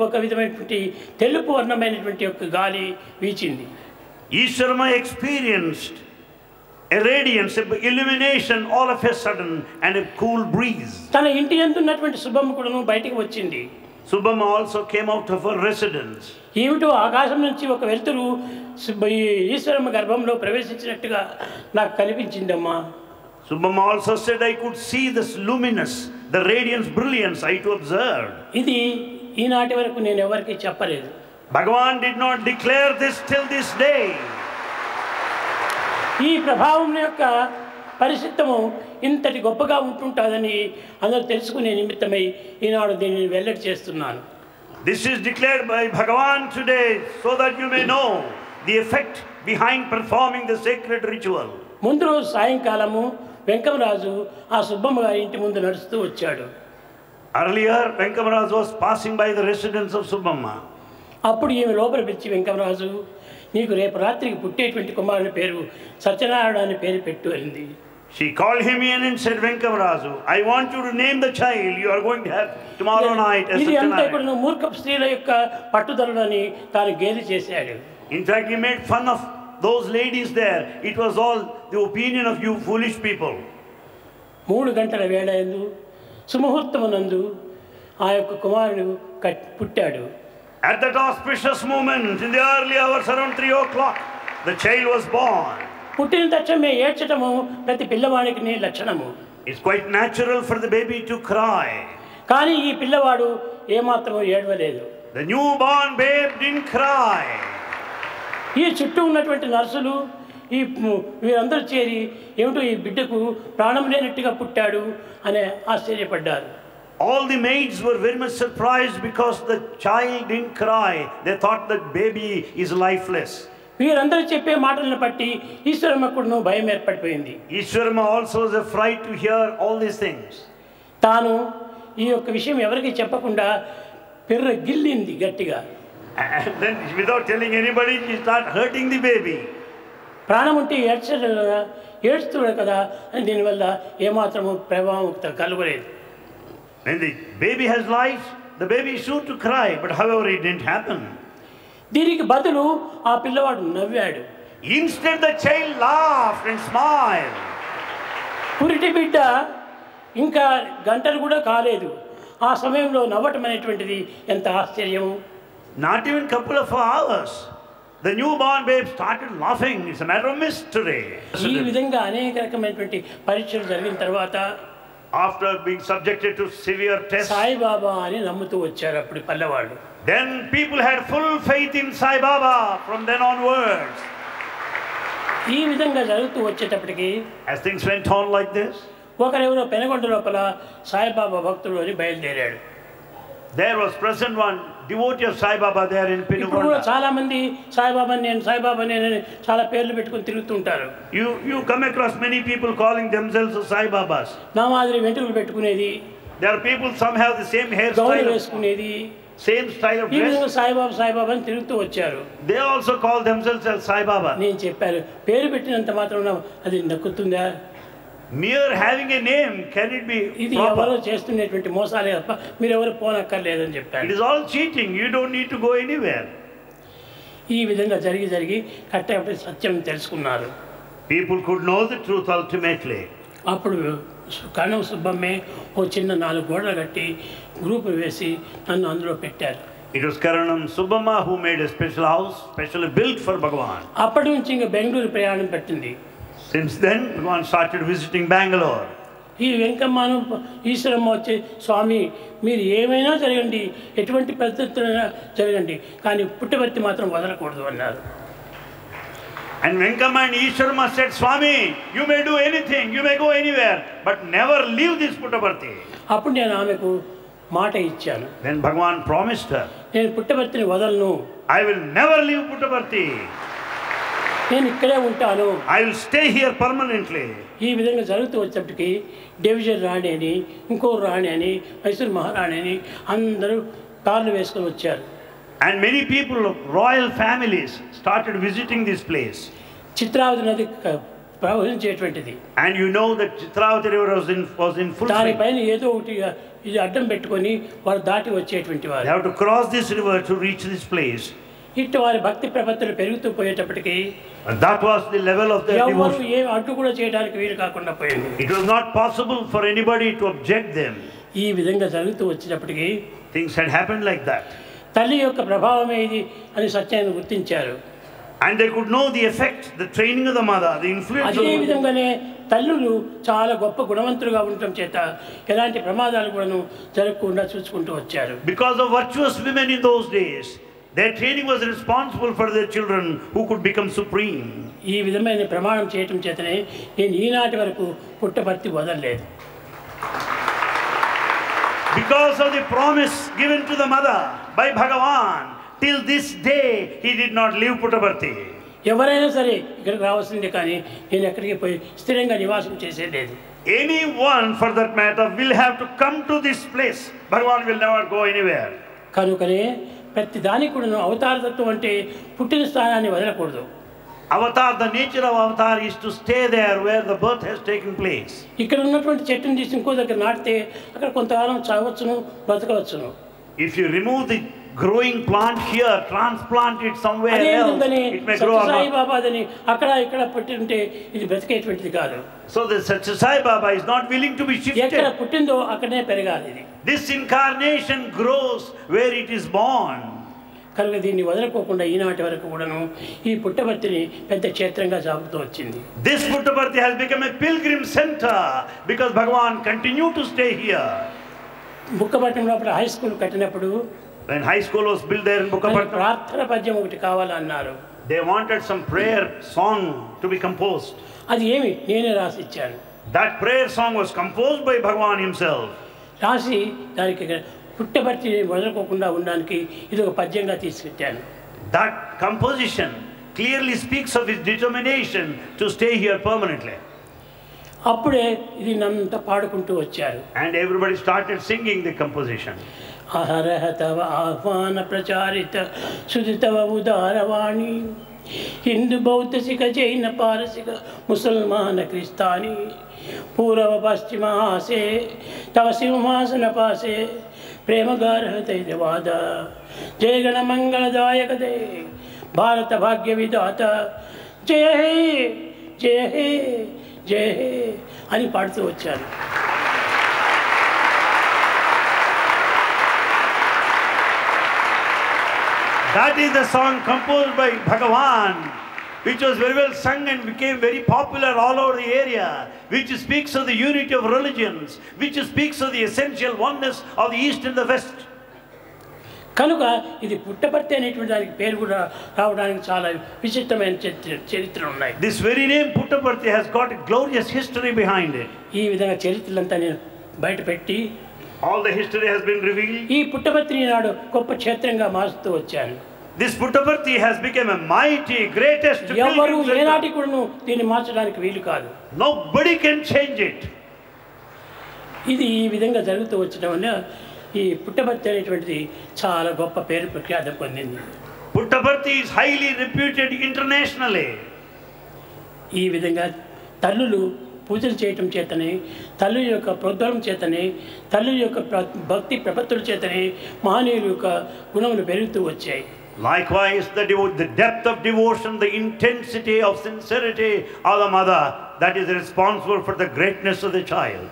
Speaker 5: ఒక విధమైనటువంటి తెలుపు వర్ణమైనటువంటి ఒక గాలి వీచింది.
Speaker 6: Ishwarama experienced a radiance, a illumination all of a sudden and a cool breeze.
Speaker 5: తన ఇంటి యందు ఉన్నటువంటి సుబ్బమ్మ కూడా బయటికి వచ్చింది.
Speaker 6: Subbamma also came out of her residence.
Speaker 5: ఏమిటో ఆకాశం నుంచి ఒక వెలుతురు ఈశ్వరమ్మ గర్భంలో ప్రవేశించినట్టుగా నాకు కనిపించిందమ్మా.
Speaker 6: Subbamma also said, I could see this luminous, the radiance, brilliance I too observed.
Speaker 5: ఇది ఈనాటి వరకు నేను ఎవరికీ చెప్పలేదు.
Speaker 6: Bhagavan did not declare this till this day.
Speaker 5: ఈ ప్రభావం యొక్క పరిశుద్ధము ఇంతటి గొప్పగా ఉంటుంటుందని అందరూ తెలుసుకునే నిమిత్తమై ఈనాడు దీనిని వెల్లడి చేస్తున్నాను.
Speaker 6: This is declared by Bhagavan today so that you may know the effect behind performing the sacred ritual.
Speaker 5: ముందు రోజు సాయంకాలము వెంకమరాజు ఆ సుబ్బమ్మ గారి ఇంటి ముందు నడుస్తూ వచ్చాడు.
Speaker 6: Earlier, Venkamaraj was passing by the residence of Subbamma.
Speaker 5: అప్పుడు ఈమె లోపల పిలిచి, వెంకమరాజు, నీకు రేపు రాత్రికి పుట్టేటువంటి కుమారుని పేరు సత్యనారాయణ అని పేరు పెట్టు అయింది.
Speaker 6: She called him in and said, Venkamaraju, I want you to name the child you are going to have tomorrow night as
Speaker 5: ఇది అంతా
Speaker 6: Satyanarayana.
Speaker 5: కూడా మూర్ఖ స్త్రీల యొక్క పట్టుదలని తాను గేలి చేశాడు.
Speaker 6: In fact, he made fun of those ladies there. It was all the opinion of you foolish people.
Speaker 5: 3 గంటల వేళ యందు సుముహూర్తమునందు ఆ యొక్క కుమారుడు పుట్టాడు.
Speaker 6: At that auspicious moment, in the early hours around 3 o'clock, the child was born.
Speaker 5: పుట్టిన తక్షణమే ఏడ్చటము ప్రతి పిల్లవాడికి లక్షణము.
Speaker 6: It's quite natural for the baby to cry.
Speaker 5: కానీ ఈ పిల్లవాడు ఏమాత్రం ఏడవలేదు.
Speaker 6: The newborn babe didn't cry.
Speaker 5: ఈ చుట్టూ ఉన్నటువంటి నర్సులు వీరందరూ చేరి ఏమిటో ఈ బిడ్డకు ప్రాణం లేనట్టుగా పుట్టాడు అని ఆశ్చర్యపడ్డారు.
Speaker 6: All the maids were very much surprised because the child didn't cry. They thought that baby is lifeless.
Speaker 5: వీరందరూ చెప్పే మాటలను బట్టి ఈశ్వరమ్మకును భయం ఏర్పడిపోయింది.
Speaker 6: Ishwarama also was afraid to hear all these things.
Speaker 5: తాను ఈ యొక్క విషయం ఎవరికి చెప్పకుండా పిర్ర గిల్లింది గట్టిగా.
Speaker 6: And then without telling anybody, she started hurting the baby.
Speaker 5: ప్రాణం ఉంటే ఏడ్చుతున్నాడు కదా అని దీనివల్ల ఏమాత్రము ప్రభావం కలగలేదు.
Speaker 6: When the baby has life, the baby is sure to cry, but however it didn't happen.
Speaker 5: దీనికి బదులు ఆ పిల్లవాడు నవ్వాడు.
Speaker 6: Instead the child laughed and smiled.
Speaker 5: పురిటి బిడ్డ ఇంకా గంటలు కూడా కాలేదు. ఆ సమయంలో నవ్వటం అనేటువంటిది ఎంత ఆశ్చర్యము.
Speaker 6: Not even couple of hours, the newborn babe started laughing. It's a matter of mystery.
Speaker 5: ఈ విధంగా అనేక రకమైనటువంటి పరీక్షలు జరిగిన తర్వాత
Speaker 6: After being subjected to severe tests,
Speaker 5: Saibaba అని నమ్ముతూ వచ్చారు అప్పుడు పల్లెవాళ్ళు.
Speaker 6: then people had full faith in Sai Baba from then onwards.
Speaker 5: ఈ విధంగా జరుగుతూ వచ్చేటప్పటికి
Speaker 6: As things went on like this,
Speaker 5: ఒకరెవరో Penagonda లోపల సాయిబాబా భక్తుడు అని బయలుదేరాడు.
Speaker 6: there was present one devotee of Sai Baba there in
Speaker 5: ఇప్పుడు కూడా
Speaker 6: Penukonda.
Speaker 5: చాలా మంది సాయిబాబా నేను చాలా పేర్లు పెట్టుకుని తిరుగుతుంటారు.
Speaker 6: You come across many people calling themselves Sai Babas.
Speaker 5: నా మాదిరి వెంట్రుకలు పెట్టుకునేది,
Speaker 6: There are people, some have the same
Speaker 5: గౌన్లు
Speaker 6: hairstyle,
Speaker 5: వేసుకునేది,
Speaker 6: same style of
Speaker 5: ఈ విధంగా
Speaker 6: dress.
Speaker 5: సాయిబాబా అని తిరుగుతూ వచ్చారు.
Speaker 6: They also call themselves as Sai Baba.
Speaker 5: నేను చెప్పాను, పేరు పెట్టినంత మాత్రం అది నక్కుతుందా?
Speaker 6: Mere having a name, can it be
Speaker 5: ఇది ఎవరో
Speaker 6: proper?
Speaker 5: చేస్తున్నటువంటి మోసాలే తప్ప మీరు ఎవరు పోనక్కర్లేదని చెప్పాను.
Speaker 6: It is all cheating. You don't need to go anywhere.
Speaker 5: ఈ విధంగా జరిగి కట్టేపటి సత్యం తెలుసుకున్నారు.
Speaker 6: People could know the truth ultimately.
Speaker 5: అప్పుడు కణం సుబ్బమ్మే ఓ చిన్న 4 గోడలు కట్టి గ్రూప్ వేసి నన్ను అందులో పెట్టారు.
Speaker 6: It was Karanam Subbamma who made a special house, specially built for Bhagavan.
Speaker 5: అప్పటి నుంచి ఇంకా బెంగళూరు ప్రయాణం పెట్టింది.
Speaker 6: Since then, Bhagavan started visiting Bangalore.
Speaker 5: ఈ వెంకమ్మను ఈశ్వరమ్మ వచ్చి, స్వామి మీరు ఏమైనా జరగండి, ఎటువంటి పద్ధతులైనా జరగండి, కానీ పుట్టవర్తి మాత్రం వదలకూడదు అన్నారు.
Speaker 6: And Venkama and Ishwarama said, Swami, you may do anything, you may go anywhere, but never leave this Puttaparthi.
Speaker 5: అప్పుడు నేను ఆమెకు మాట ఇచ్చాను,
Speaker 6: Then Bhagavan promised her,
Speaker 5: నేను పుట్టవర్తిని వదలను,
Speaker 6: I will never leave Puttaparthi.
Speaker 5: నేను ఇక్కడే ఉంటాను.
Speaker 6: I will stay here permanently.
Speaker 5: ఈ విధంగా జరుగుతూ వచ్చేప్పటికి డివిజన్ రాణి అని, ఇంకోరు రాణి అని, మైసూరు మహారాణి అని అందరూ కార్లు వేసుకొని వచ్చారు.
Speaker 6: And many people of royal families started visiting this place.
Speaker 5: Chitravati నది ప్రవహించేటువంటిది.
Speaker 6: And you know that Chitravati river was in full swing.
Speaker 5: దానిపైన ఏదో ఒకటి ఇది అడ్డం పెట్టుకొని వారు దాటి వచ్చేటువంటి
Speaker 6: They
Speaker 5: వారు.
Speaker 6: have to cross this river to reach this place.
Speaker 5: ఇటు వారి భక్తి ప్రపత్తులు పెరుగుతూ పోయేటప్పటికి
Speaker 6: And that was the level of their
Speaker 5: ఎవరు
Speaker 6: devotion.
Speaker 5: ఏం అడ్డు కూడా చేయడానికి వీలు కాకుండా పోయింది.
Speaker 6: It was not possible for anybody to object them.
Speaker 5: ఈ విధంగా జరుగుతూ వచ్చేటప్పటికి
Speaker 6: Things had happened like that.
Speaker 5: తల్లి యొక్క ప్రభావమే ఇది అని సత్యాన్ని గుర్తించారు.
Speaker 6: And they could know the effect, the training of the mother, the influence of
Speaker 5: అదే
Speaker 6: the mother.
Speaker 5: విధంగానే తల్లులు చాలా గొప్ప గుణవంతులుగా ఉండటం చేత ఎలాంటి ప్రమాదాలు కూడాను జరగకుండా చూసుకుంటూ వచ్చారు.
Speaker 6: Because of virtuous women in those days, their training was responsible for their children who could become supreme.
Speaker 5: ఈ విధమైన ప్రమాణం చేయటం చేతనే నేను ఈనాటి వరకు పుట్టపర్తి వదలలేదు.
Speaker 6: Because of the promise given to the mother by Bhagavan, till this day he did not leave Puttaparthi.
Speaker 5: ఎవరైనా సరే ఇక్కడికి రావాల్సిందే, కానీ నేను ఎక్కడికి పోయి స్థిరంగా నివాసం చేసేది.
Speaker 6: Anyone for that matter will have to come to this place. Bhagavan will never go anywhere.
Speaker 5: కనుకనే ప్రతి దానికి కూడా అవతారతత్వం అంటే పుట్టిన స్థానాన్ని వదలకూడదు.
Speaker 6: Avatar, the nature of avatar is to stay there where the birth has taken place.
Speaker 5: ఇక్కడ ఉన్నటువంటి చెట్టుని తీసి ఇంకో దగ్గర నాటితే అక్కడ కొంతకాలం చావచ్చును, బ్రతకవచ్చును.
Speaker 6: If you remove the growing plant here, transplant it somewhere else, it may grow
Speaker 5: Sathya Sai
Speaker 6: up.
Speaker 5: బాబాదని అక్కడ ఇక్కడ పుట్టి ఉంటే ఇది బ్రతికేటువంటిది కాదు.
Speaker 6: So the Satyasai Baba is not willing to be
Speaker 5: ఎక్కడ
Speaker 6: shifted.
Speaker 5: పుట్టిందో అక్కడనే పెరగాలి ఇది.
Speaker 6: This incarnation grows where it is born.
Speaker 5: కనుక దీన్ని వదలకోకుండా ఈనాటి వరకు కూడాను ఈ పుట్టపర్తిని పెద్ద క్షేత్రంగా సాగుతూ వచ్చింది.
Speaker 6: This Puttaparthi has become a pilgrim center because Bhagavan continued to stay here.
Speaker 5: Bukkapatnam లోపల హై స్కూల్ కట్టినప్పుడు
Speaker 6: When high school was built there in Bukkapatnam,
Speaker 5: ప్రార్థన పద్యం ఒకటి కావాలన్నారు.
Speaker 6: they wanted some prayer song to be composed.
Speaker 5: అది ఏమి నేనే రాసి ఇచ్చాను.
Speaker 6: That prayer song was composed by Bhagavan himself.
Speaker 5: రాసి దానికి పుట్టపర్తి వదలకోకుండా ఉండడానికి ఇది ఒక పద్యంగా తీసుకెట్టాను.
Speaker 6: That composition clearly speaks of his determination to stay here permanently.
Speaker 5: అప్పుడే ఇది నంతా పాడుకుంటూ వచ్చారు.
Speaker 6: And everybody started singing the composition.
Speaker 5: అహరహ తవ ఆహ్వాన ప్రచారిత సుధితవ ఉదారవాణి హిందూ బౌద్ధ సిఖ జైన పారసిక ముసల్మాన క్రిస్తాని పూర్వ పశ్చిమ ఆసే తవ సింహాసన పాసే ప్రేమగారహతైవాద జయగణ మంగళదాయక దే భారత భాగ్య విధాత జయ హే జయ హే జయ హే అని పాడుతూ వచ్చారు.
Speaker 6: That is the song composed by Bhagavan, which was very well sung and became very popular all over the area, which speaks of the unity of religions, which speaks of the essential oneness of the East and the West.
Speaker 5: కనుక ఇది పుట్టపర్తి అనేటువంటి దానికి పేరు కూడా రావడానికి చాలా విచిత్రమైన చరిత్రలు ఉన్నాయి.
Speaker 6: This very name Puttaparthi has got a glorious history behind it.
Speaker 5: ఈ విధంగా చరిత్రలంతా నేను బయట పెట్టి
Speaker 6: All the history has been revealed.
Speaker 5: ఈ పుట్టపర్తిని నాడు గొప్ప క్షేత్రంగా మారుస్తూ వచ్చాను.
Speaker 6: This Puttaparthi has become a mighty, greatest
Speaker 5: ఎవరు
Speaker 6: pilgrim
Speaker 5: ఏనాటి
Speaker 6: center.
Speaker 5: కూడా దీన్ని మార్చడానికి వీలు కాదు.
Speaker 6: Nobody can change it.
Speaker 5: ఇది ఈ విధంగా జరుగుతూ వచ్చడం వల్ల ఈ పుట్టపర్తి అనేటువంటిది చాలా గొప్ప పేరు ప్రఖ్యాతం పొందింది.
Speaker 6: Puttaparthi is highly reputed internationally.
Speaker 5: ఈ విధంగా తల్లులు పూజలు చేయటం చేతనే, తల్లి యొక్క ప్రోద్బలం చేతనే, తల్లి యొక్క భక్తి ప్రపత్తుల చేతనే మహనీయుల యొక్క గుణములు పెరుగుతూ వచ్చాయి.
Speaker 6: Likewise, the depth of devotion, the intensity of sincerity of the mother, that is responsible for the greatness of the child.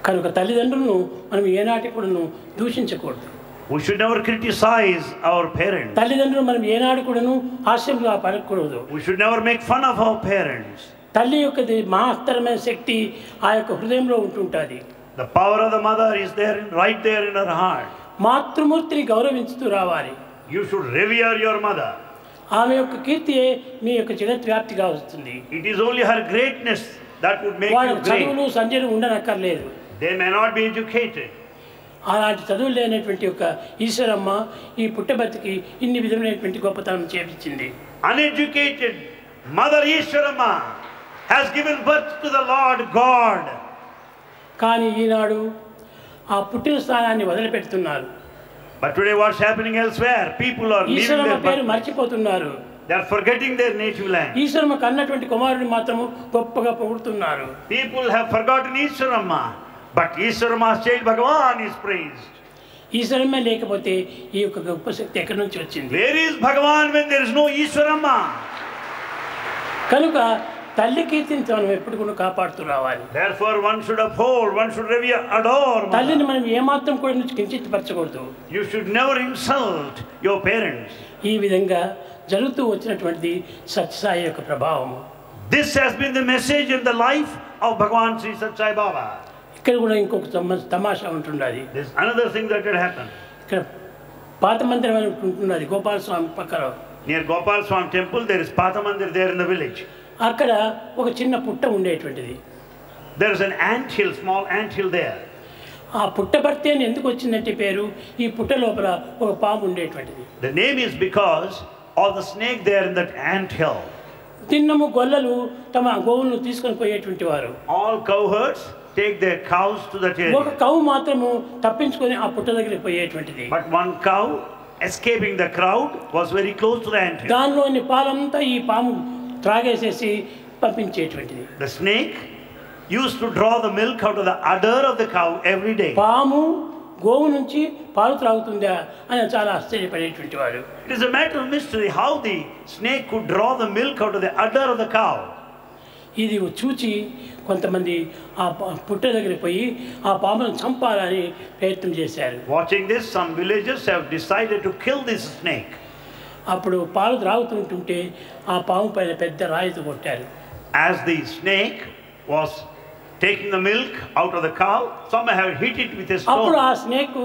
Speaker 5: కనుక తల్లిదండ్రులను మనం ఏనాటి కూడాను దూషించకూడదు.
Speaker 6: We should never criticize our parents.
Speaker 5: తల్లిదండ్రులు మనం ఏనాడు కూడాను హాస్యంగా పలకూడదు.
Speaker 6: We should never make fun of our parents.
Speaker 5: తల్లి యొక్క మహత్తరమైన శక్తి ఆ యొక్క హృదయంలో ఉంటుంటుంది.
Speaker 6: The power of the mother is there, right there in her heart.
Speaker 5: మాతృమూర్తిని గౌరవించుతూ రావాలి.
Speaker 6: You should revere your mother.
Speaker 5: ఆమె యొక్క కీర్తియే మీ యొక్క జగద్వ్యాప్తిగా వస్తుంది.
Speaker 6: It is only her greatness that would make
Speaker 5: వాళ్ళ
Speaker 6: you great.
Speaker 5: చదువులు సంధ్యలు ఉండనక్కర్లేదు.
Speaker 6: They may not be educated.
Speaker 5: అలాంటి చదువులు లేనటువంటి యొక్క ఈశ్వరమ్మ ఈ పుట్టబతికి ఇన్ని విధమైనటువంటి గొప్పతనం చేపించింది.
Speaker 6: Uneducated Mother Ishwarama has given birth to the Lord God.
Speaker 5: కానీ ఈనాడు ఆ పుట్టిన స్థానాన్ని వదిలిపెడుతున్నారు.
Speaker 6: But today what's happening elsewhere? People are leaving
Speaker 5: Eshwaramma
Speaker 6: their
Speaker 5: పేరు
Speaker 6: birth.
Speaker 5: మర్చిపోతున్నారు.
Speaker 6: They are forgetting their native land.
Speaker 5: Eshwaramma కన్నటువంటి కుమారుని మాత్రము గొప్పగా పొగుడుతున్నారు.
Speaker 6: People have forgotten Ishwarama, but Ishwarama's child Bhagavan is praised.
Speaker 5: Eshwaramma లేకపోతే ఈ యొక్క గొప్ప శక్తి ఎక్కడి నుంచి వచ్చింది?
Speaker 6: Where is Bhagavan when there is no Ishwarama?
Speaker 5: కనుక తల్లి కీర్తిని మనం ఎప్పుడు కూడా కాపాడుతూ రావాలి.
Speaker 6: Therefore one should uphold, one should revere, adore
Speaker 5: తల్లిని
Speaker 6: mother.
Speaker 5: మనం ఏమాత్రం కూడా కించితపరచకూడదు.
Speaker 6: You should never insult your parents.
Speaker 5: ఈ విధంగా జరుగుతూ వచ్చినటువంటిది సత్యసాయి యొక్క ప్రభావము.
Speaker 6: This has been the message in the life of Bhagavan Sri Sathya Sai Baba.
Speaker 5: ఇక్కడ కూడా ఇంకొక తమాషా ఉంటున్నది.
Speaker 6: There's another thing that had happened.
Speaker 5: ఇక్కడ పాత మందిరం అని ఉంటున్నది గోపాల స్వామి పక్కన.
Speaker 6: Near Gopal Swami temple, there is Patha Mandir there in the village.
Speaker 5: అక్కడ ఒక చిన్న పుట్ట ఉండేటువంటిది.
Speaker 6: There is an ant hill, small ant hill there.
Speaker 5: ఆ పుట్టపర్తి అని ఎందుకు వచ్చిందంటే పేరు, ఈ పుట్ట లోపల ఒక పాము ఉండేటువంటిది.
Speaker 6: The name is because of the snake there in that ant hill.
Speaker 5: తిన్నము గొల్లలు తమ గోవులను తీసుకొని పోయేటువంటి వారు.
Speaker 6: All cowherds take their cows to that area.
Speaker 5: ఒక కౌ మాత్రము తప్పించుకొని ఆ పుట్ట దగ్గరికి పోయేటువంటిది.
Speaker 6: But one cow, escaping the crowd, was very close to the ant hill.
Speaker 5: దానిలోని పాలంతా ఈ పాము త్రాగేసేసి పంపించేటువంటిది.
Speaker 6: The snake used to draw the milk out of the udder of the cow every day.
Speaker 5: పాము గోవు నుంచి పాలు త్రాగుతుందా అని చాలా ఆశ్చర్యపడేటువంటి వాడు.
Speaker 6: It is a matter of mystery how the snake could draw the milk out of the udder of the cow.
Speaker 5: ఇది చూచి కొంతమంది ఆ పుట్ట దగ్గరికి పోయి ఆ పామును చంపాలని ప్రయత్నం చేశారు.
Speaker 6: Watching this, some villagers have decided to kill this snake.
Speaker 5: అప్పుడు పాలు త్రాగుతుంటుంటే ఆ పాము పైన పెద్ద రాయితో కొట్టారు.
Speaker 6: As the snake was taking the milk out of the cow, some have hit it with a
Speaker 5: అప్పుడు
Speaker 6: stone.
Speaker 5: ఆ స్నేక్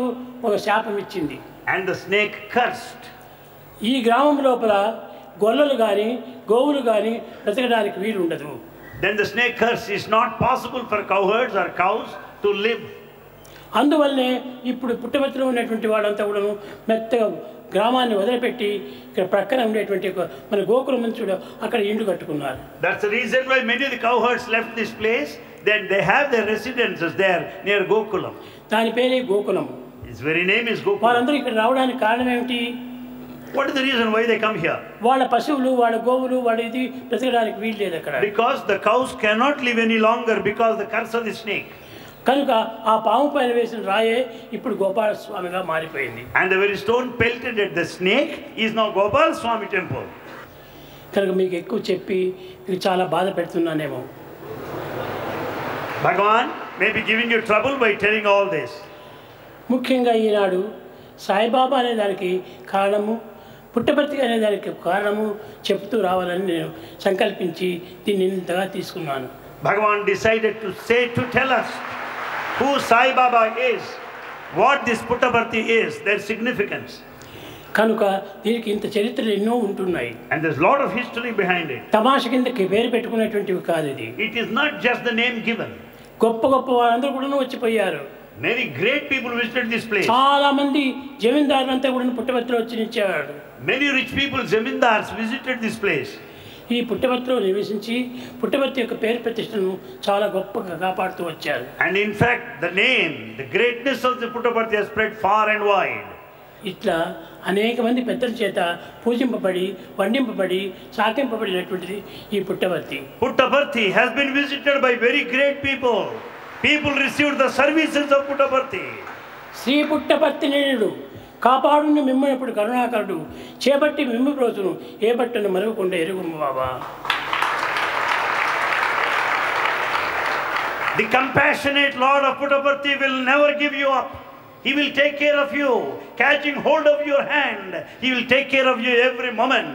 Speaker 5: ఒక శాపం ఇచ్చింది.
Speaker 6: And the snake cursed.
Speaker 5: ఈ గ్రామం లోపల గొల్లలు కానీ గోవులు కానీ బ్రతకడానికి వీలు ఉండదు.
Speaker 6: Then the snake curse is not possible for cowherds or cows to live.
Speaker 5: అందువల్లనే ఇప్పుడు పుట్టపర్తిలో ఉన్నటువంటి వాళ్ళంతా కూడా మెత్తగా గ్రామాన్ని వదిలిపెట్టి ఇక్కడ ప్రక్కన ఉండేటువంటి మన గోకులం నుంచి కూడా అక్కడ ఇండ్లు కట్టుకున్నారు.
Speaker 6: That's the reason why many of the cowherds left this place. Then they have their residences there near Gokulam.
Speaker 5: దాని పేరే Gokulam.
Speaker 6: Its very name is Gokulam.
Speaker 5: వాళ్ళందరూ ఇక్కడ రావడానికి కారణం ఏమిటి?
Speaker 6: What is the reason why they come here?
Speaker 5: వాళ్ళ పశువులు వాళ్ళ గోవులు వాళ్ళ ఇది బ్రతకడానికి వీలు లేదు అక్కడ.
Speaker 6: Because the cows cannot live any longer because the curse of the snake.
Speaker 5: కనుక ఆ పాము పైన వేసిన రాయే ఇప్పుడు గోపాల స్వామిగా మారిపోయింది.
Speaker 6: And the very stone pelted at the snake is now Gopal Swami temple.
Speaker 5: కనుక మీకు ఎక్కువ చెప్పి మీకు చాలా బాధ పెడుతున్నానేమో.
Speaker 6: Bhagavan may be giving you trouble by telling all this.
Speaker 5: ముఖ్యంగా ఈనాడు సాయిబాబా అనే దానికి కారణము, పుట్టపర్తి అనే దానికి కారణము చెప్తూ రావాలని నేను సంకల్పించి దీన్ని ఇంతగా తీసుకున్నాను.
Speaker 6: Bhagavan decided to tell us who Sai Baba is, what this Puttaparthi is, their significance.
Speaker 5: కనుక దీనికి ఇంత చరిత్రలు ఎన్నో ఉంటున్నాయి.
Speaker 6: And there's a lot of history behind it.
Speaker 5: తమాష కిందకి పేరు పెట్టుకునేటువంటివి కాదు ఇది.
Speaker 6: It is not just the name given.
Speaker 5: గొప్ప గొప్ప వారందరూ కూడా వచ్చిపోయారు.
Speaker 6: Many great people visited this place.
Speaker 5: చాలా మంది జమీందారులంతా కూడా పుట్టపర్తిలో వచ్చి నిలిచేవాడు.
Speaker 6: Many rich people, zamindars, visited this place.
Speaker 5: ఈ పుట్టపర్తిలో నివసించి పుట్టపర్తి యొక్క పేరు ప్రతిష్టను చాలా గొప్పగా కాపాడుతూ వచ్చారు.
Speaker 6: And in fact, the name, the greatness of the Puttaparthi has spread far and wide.
Speaker 5: ఇట్లా అనేక మంది పెద్దల చేత పూజింపబడి వండింపబడి సాకింపబడినటువంటిది ఈ Puttaparthi.
Speaker 6: Puttaparthi has been visited by very great people. People received the services of Puttaparthi.
Speaker 5: Shri Puttaparthi నేడు కాపాడుని మిమ్మనప్పుడు కరుణాకరుడు చేపట్టి మిమ్ము రోజును ఏ బట్టను మరవకుండా ఎరుగుము బాబా.
Speaker 6: The compassionate Lord of Puttaparthi will never give you up. He will take care of you, catching hold of your hand. He will take care of you every moment.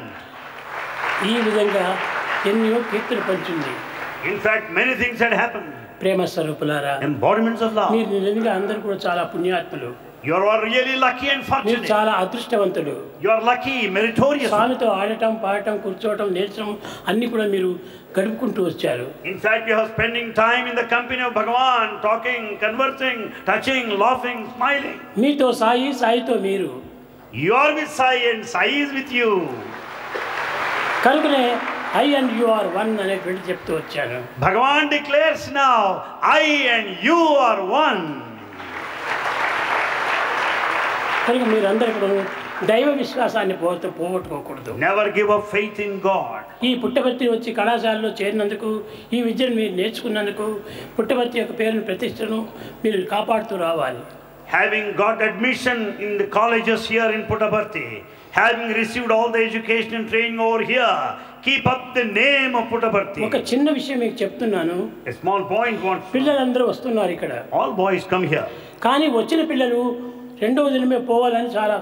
Speaker 5: ఈ విధంగా ఎన్నో కీర్తులు పంచింది.
Speaker 6: In fact, many things had happened.
Speaker 5: ప్రేమ స్వరూపులారా,
Speaker 6: Embodiments of love.
Speaker 5: మీరు నిజంగా అందరూ కూడా చాలా పుణ్యాత్ములు.
Speaker 6: You are really lucky and
Speaker 5: మీరు
Speaker 6: fortunate.
Speaker 5: చాలా అదృష్టవంతులు.
Speaker 6: You are lucky, meritorious.
Speaker 5: స్వామితో ఆడటం పాడటం కూర్చోవటం నేర్చడం అన్నీ కూడా మీరు గడుపుకుంటూ వచ్చారు.
Speaker 6: In fact, you are spending time in the company of Bhagavan, talking, conversing, touching, laughing, smiling.
Speaker 5: మీతో సాయి, సాయితో మీరు.
Speaker 6: You are with Sai and Sai is with you.
Speaker 5: కనుకనే I and you are one అనేటువంటి చెప్తూ వచ్చాను.
Speaker 6: Bhagavan declares now, I and you are one.
Speaker 5: కనుక మీరందరూ కూడా దైవ విశ్వాసాన్ని పోగొట్టుకోకూడదు.
Speaker 6: Never give up faith in God.
Speaker 5: ఈ పుట్టపర్తి వచ్చి కళాశాలలో చేరినందుకు, ఈ విద్యను మీరు నేర్చుకున్నందుకు, పుట్టపర్తి యొక్క పేరును ప్రతిష్టను మీరు కాపాడుతూ రావాలి.
Speaker 6: Having got admission in the colleges here in Puttaparthi, having received all the education and training over here, keep up the name of Puttaparthi.
Speaker 5: ఒక చిన్న విషయం మీకు చెప్తున్నాను.
Speaker 6: A small point wants.
Speaker 5: పిల్లలందరూ వస్తున్నారు ఇక్కడ.
Speaker 6: All boys come here.
Speaker 5: కానీ వచ్చిన పిల్లలు రెండవ దినమే పోవాలని చాలా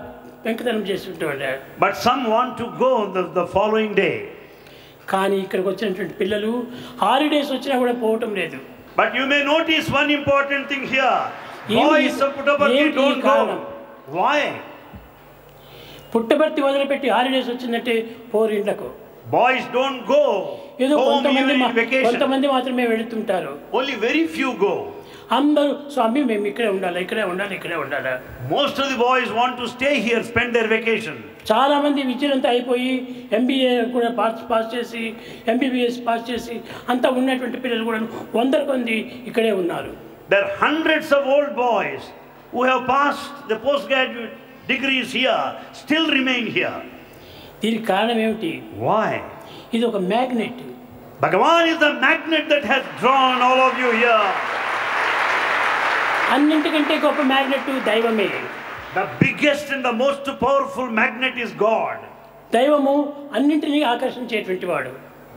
Speaker 5: వెంకటనం చేస్తుంటారు.
Speaker 6: But some want to go the following day.
Speaker 5: కానీ ఇక్కడికి వచ్చినటువంటి పిల్లలు హాలిడేస్ వచ్చినా కూడా పోవటం లేదు.
Speaker 6: But you may notice one important thing here. Boys of Puttaparthi don't go. Why?
Speaker 5: Puttaparthi వదిలిపెట్టి హాలిడేస్ వచ్చిందంటే పోరు ఇండ్లకు.
Speaker 6: Boys don't go.
Speaker 5: ఏదో
Speaker 6: Home vacation.
Speaker 5: కొంతమంది మాత్రమే వెళుతుంటారు.
Speaker 6: Only very few go.
Speaker 5: అందరూ స్వామి మేము ఇక్కడే ఉండాలి, ఇక్కడే ఉండాలి, ఇక్కడే ఉండాలి.
Speaker 6: Most of the boys want to stay here, spend their vacation.
Speaker 5: చాలా మంది విద్యలంతా అయిపోయి ఎంబీఏ కూడా పాస్ చేసి ఎంబీబీఎస్ పాస్ చేసి అంతా ఉన్నటువంటి పిల్లలు కూడా 100 మంది ఇక్కడే ఉన్నారు.
Speaker 6: There are hundreds of old boys who have passed the postgraduate degrees here, still remain here.
Speaker 5: దీనికి కారణం ఏమిటి?
Speaker 6: Why?
Speaker 5: ఇది ఒక magnet.
Speaker 6: Bhagavan is the magnet that has drawn all of you here.
Speaker 5: అన్నింటికంటే గొప్ప మ్యాగ్నెట్ దైవమే.
Speaker 6: The biggest and the most powerful magnet is God.
Speaker 5: దైవము అన్నింటినీ ఆకర్షించేటువంటి వాడు.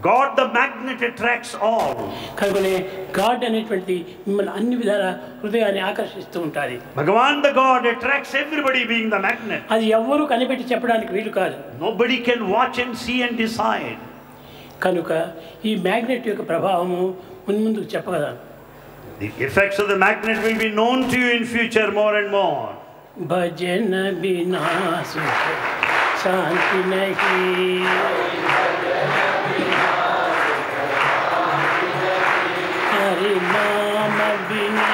Speaker 6: God the magnet attracts all.
Speaker 5: కనుకనే గాడ్ అనేటువంటిది మిమ్మల్ని అన్ని విధాల హృదయాన్ని ఆకర్షిస్తూ ఉంటుంది.
Speaker 6: Bhagavan the God attracts everybody being the magnet.
Speaker 5: అది ఎవ్వరూ కనిపెట్టి చెప్పడానికి వీలు కాదు.
Speaker 6: Nobody can watch and see and decide.
Speaker 5: కనుక ఈ మ్యాగ్నెట్ యొక్క ప్రభావము ముందుకు చెప్పగలం.
Speaker 6: The effects of the magnet will be known to you in future more and more.
Speaker 5: भजन बिना सुख शांति नहीं, हरि नाम बिना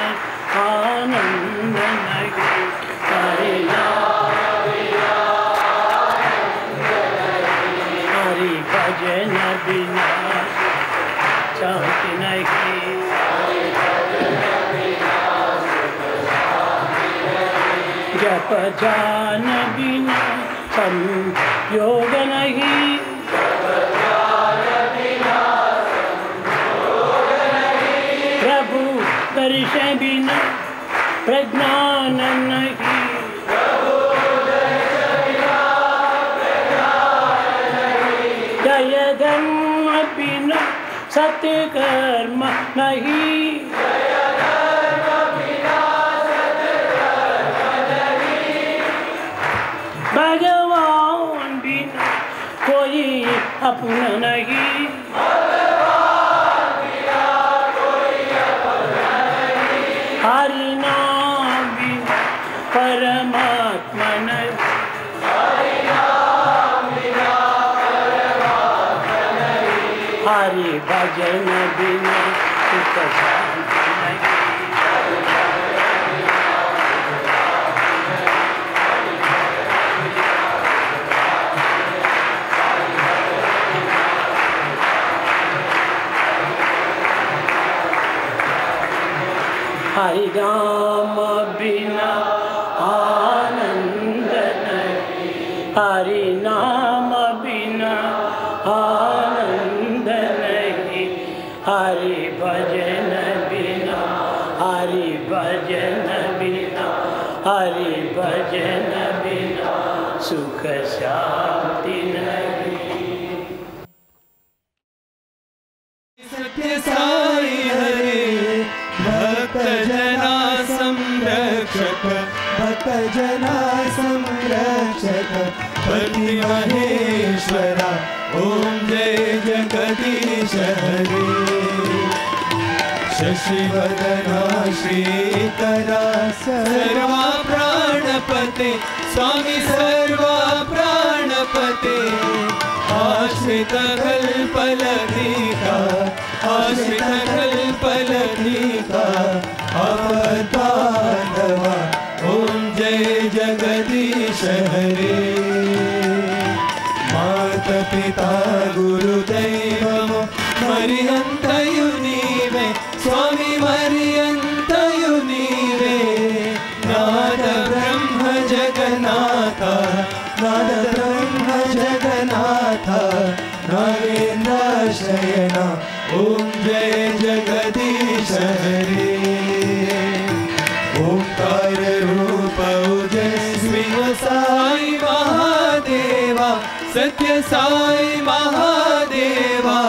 Speaker 5: आनंद नहीं, हरि नाम बिना हरि भजन बिना शांति नहीं, जप जान बिना संयोग नहीं, प्रभु दर्शन बिना प्रज्ञान नहीं, जय धर्म बिना सत्कर्म नहीं, भगवान बिना कोई अपना नहीं, हरि नाम बिना परमात्मा नहीं, हरि भजन बिना सुख शांति नहीं, हरि नाम बिना आनंद नहीं, हरि नाम बिना आनंद नहीं, हरि भजन बिना हरि भजन बिना हरि भजन बिना सुख शांति नहीं।
Speaker 1: सत्य साई हरे भक्त जना संरक्षक,
Speaker 2: भक्त जना संरक्षक,
Speaker 1: पति महेश्वरा ओम जय जगदीश हरे, शशिवदना श्रीकरा सर्वा प्राणपते, स्वामी सर्वा प्राणपते, आश्रित कल्पलतिका, आश्रित कल्पलतिका, आपद्बांधवा ओम जय जगदीश हरे, माता पिता गुरुदैवम मरियंतयु नीवे, स्वामी मरियंतयु नीवे, नाद ब्रह्म जगन्नाथ, नाद ब्रह्म जगन्नाथ, नागेन्द्र शयना ओम जय जगदीश हरे, ओंकार रूप ओजस्वी साई महादेवा, सत्य साई महादेवा,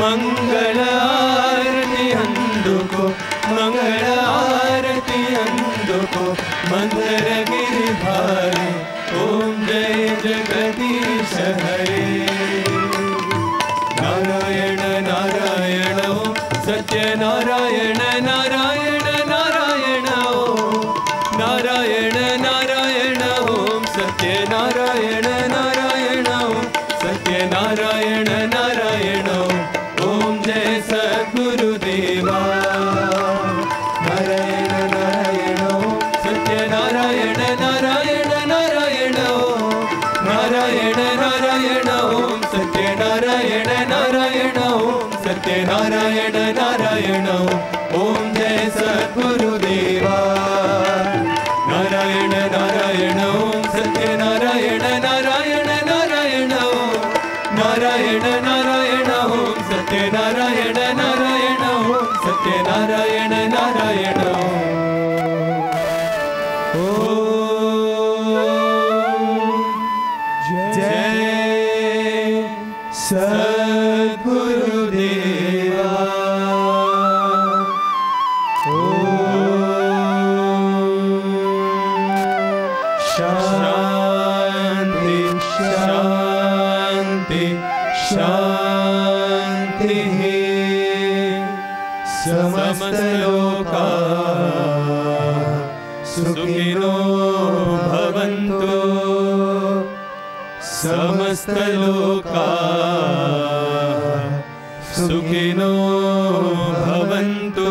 Speaker 1: मंगल आरती अंदुको, मंगल आरती अंदुको, मंदर गिरिधारी ओम जय जगदीश हरे, नारायण नारायण ओम सत्यनारायण नारायण ओम सत्यनारायण नारायण ओम जय सद्गुरुदेवा नारायण नारायण ओम सत्यनारायण नारायण नारायण ओम नारायण नारायण ओम सत्यनारायण नारायण ओम सत्यनारायण नारायण ओम जय सद्गुरुदेवा नारायण नारायण ओम सत्यनारायण नारायण नारायण ओम नारायण नारायण ओम सत्यनारायण नारायण ओम सत्यनारायण नारायण जय सद्गुरुदेवा शांति शांति शांति समस्त लोका सुखिनो भवन्तु समस्त लोका सुखिनो भवन्तु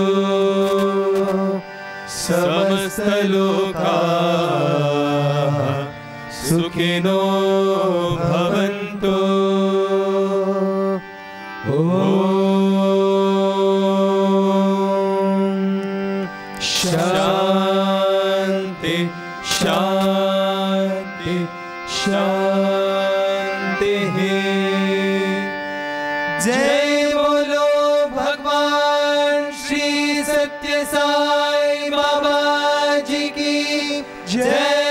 Speaker 1: समस्त लोका सुखिनो भवन्तु शांति शांति शांति जय बोलो भगवान श्री सत्य साई बाबा जी की जय।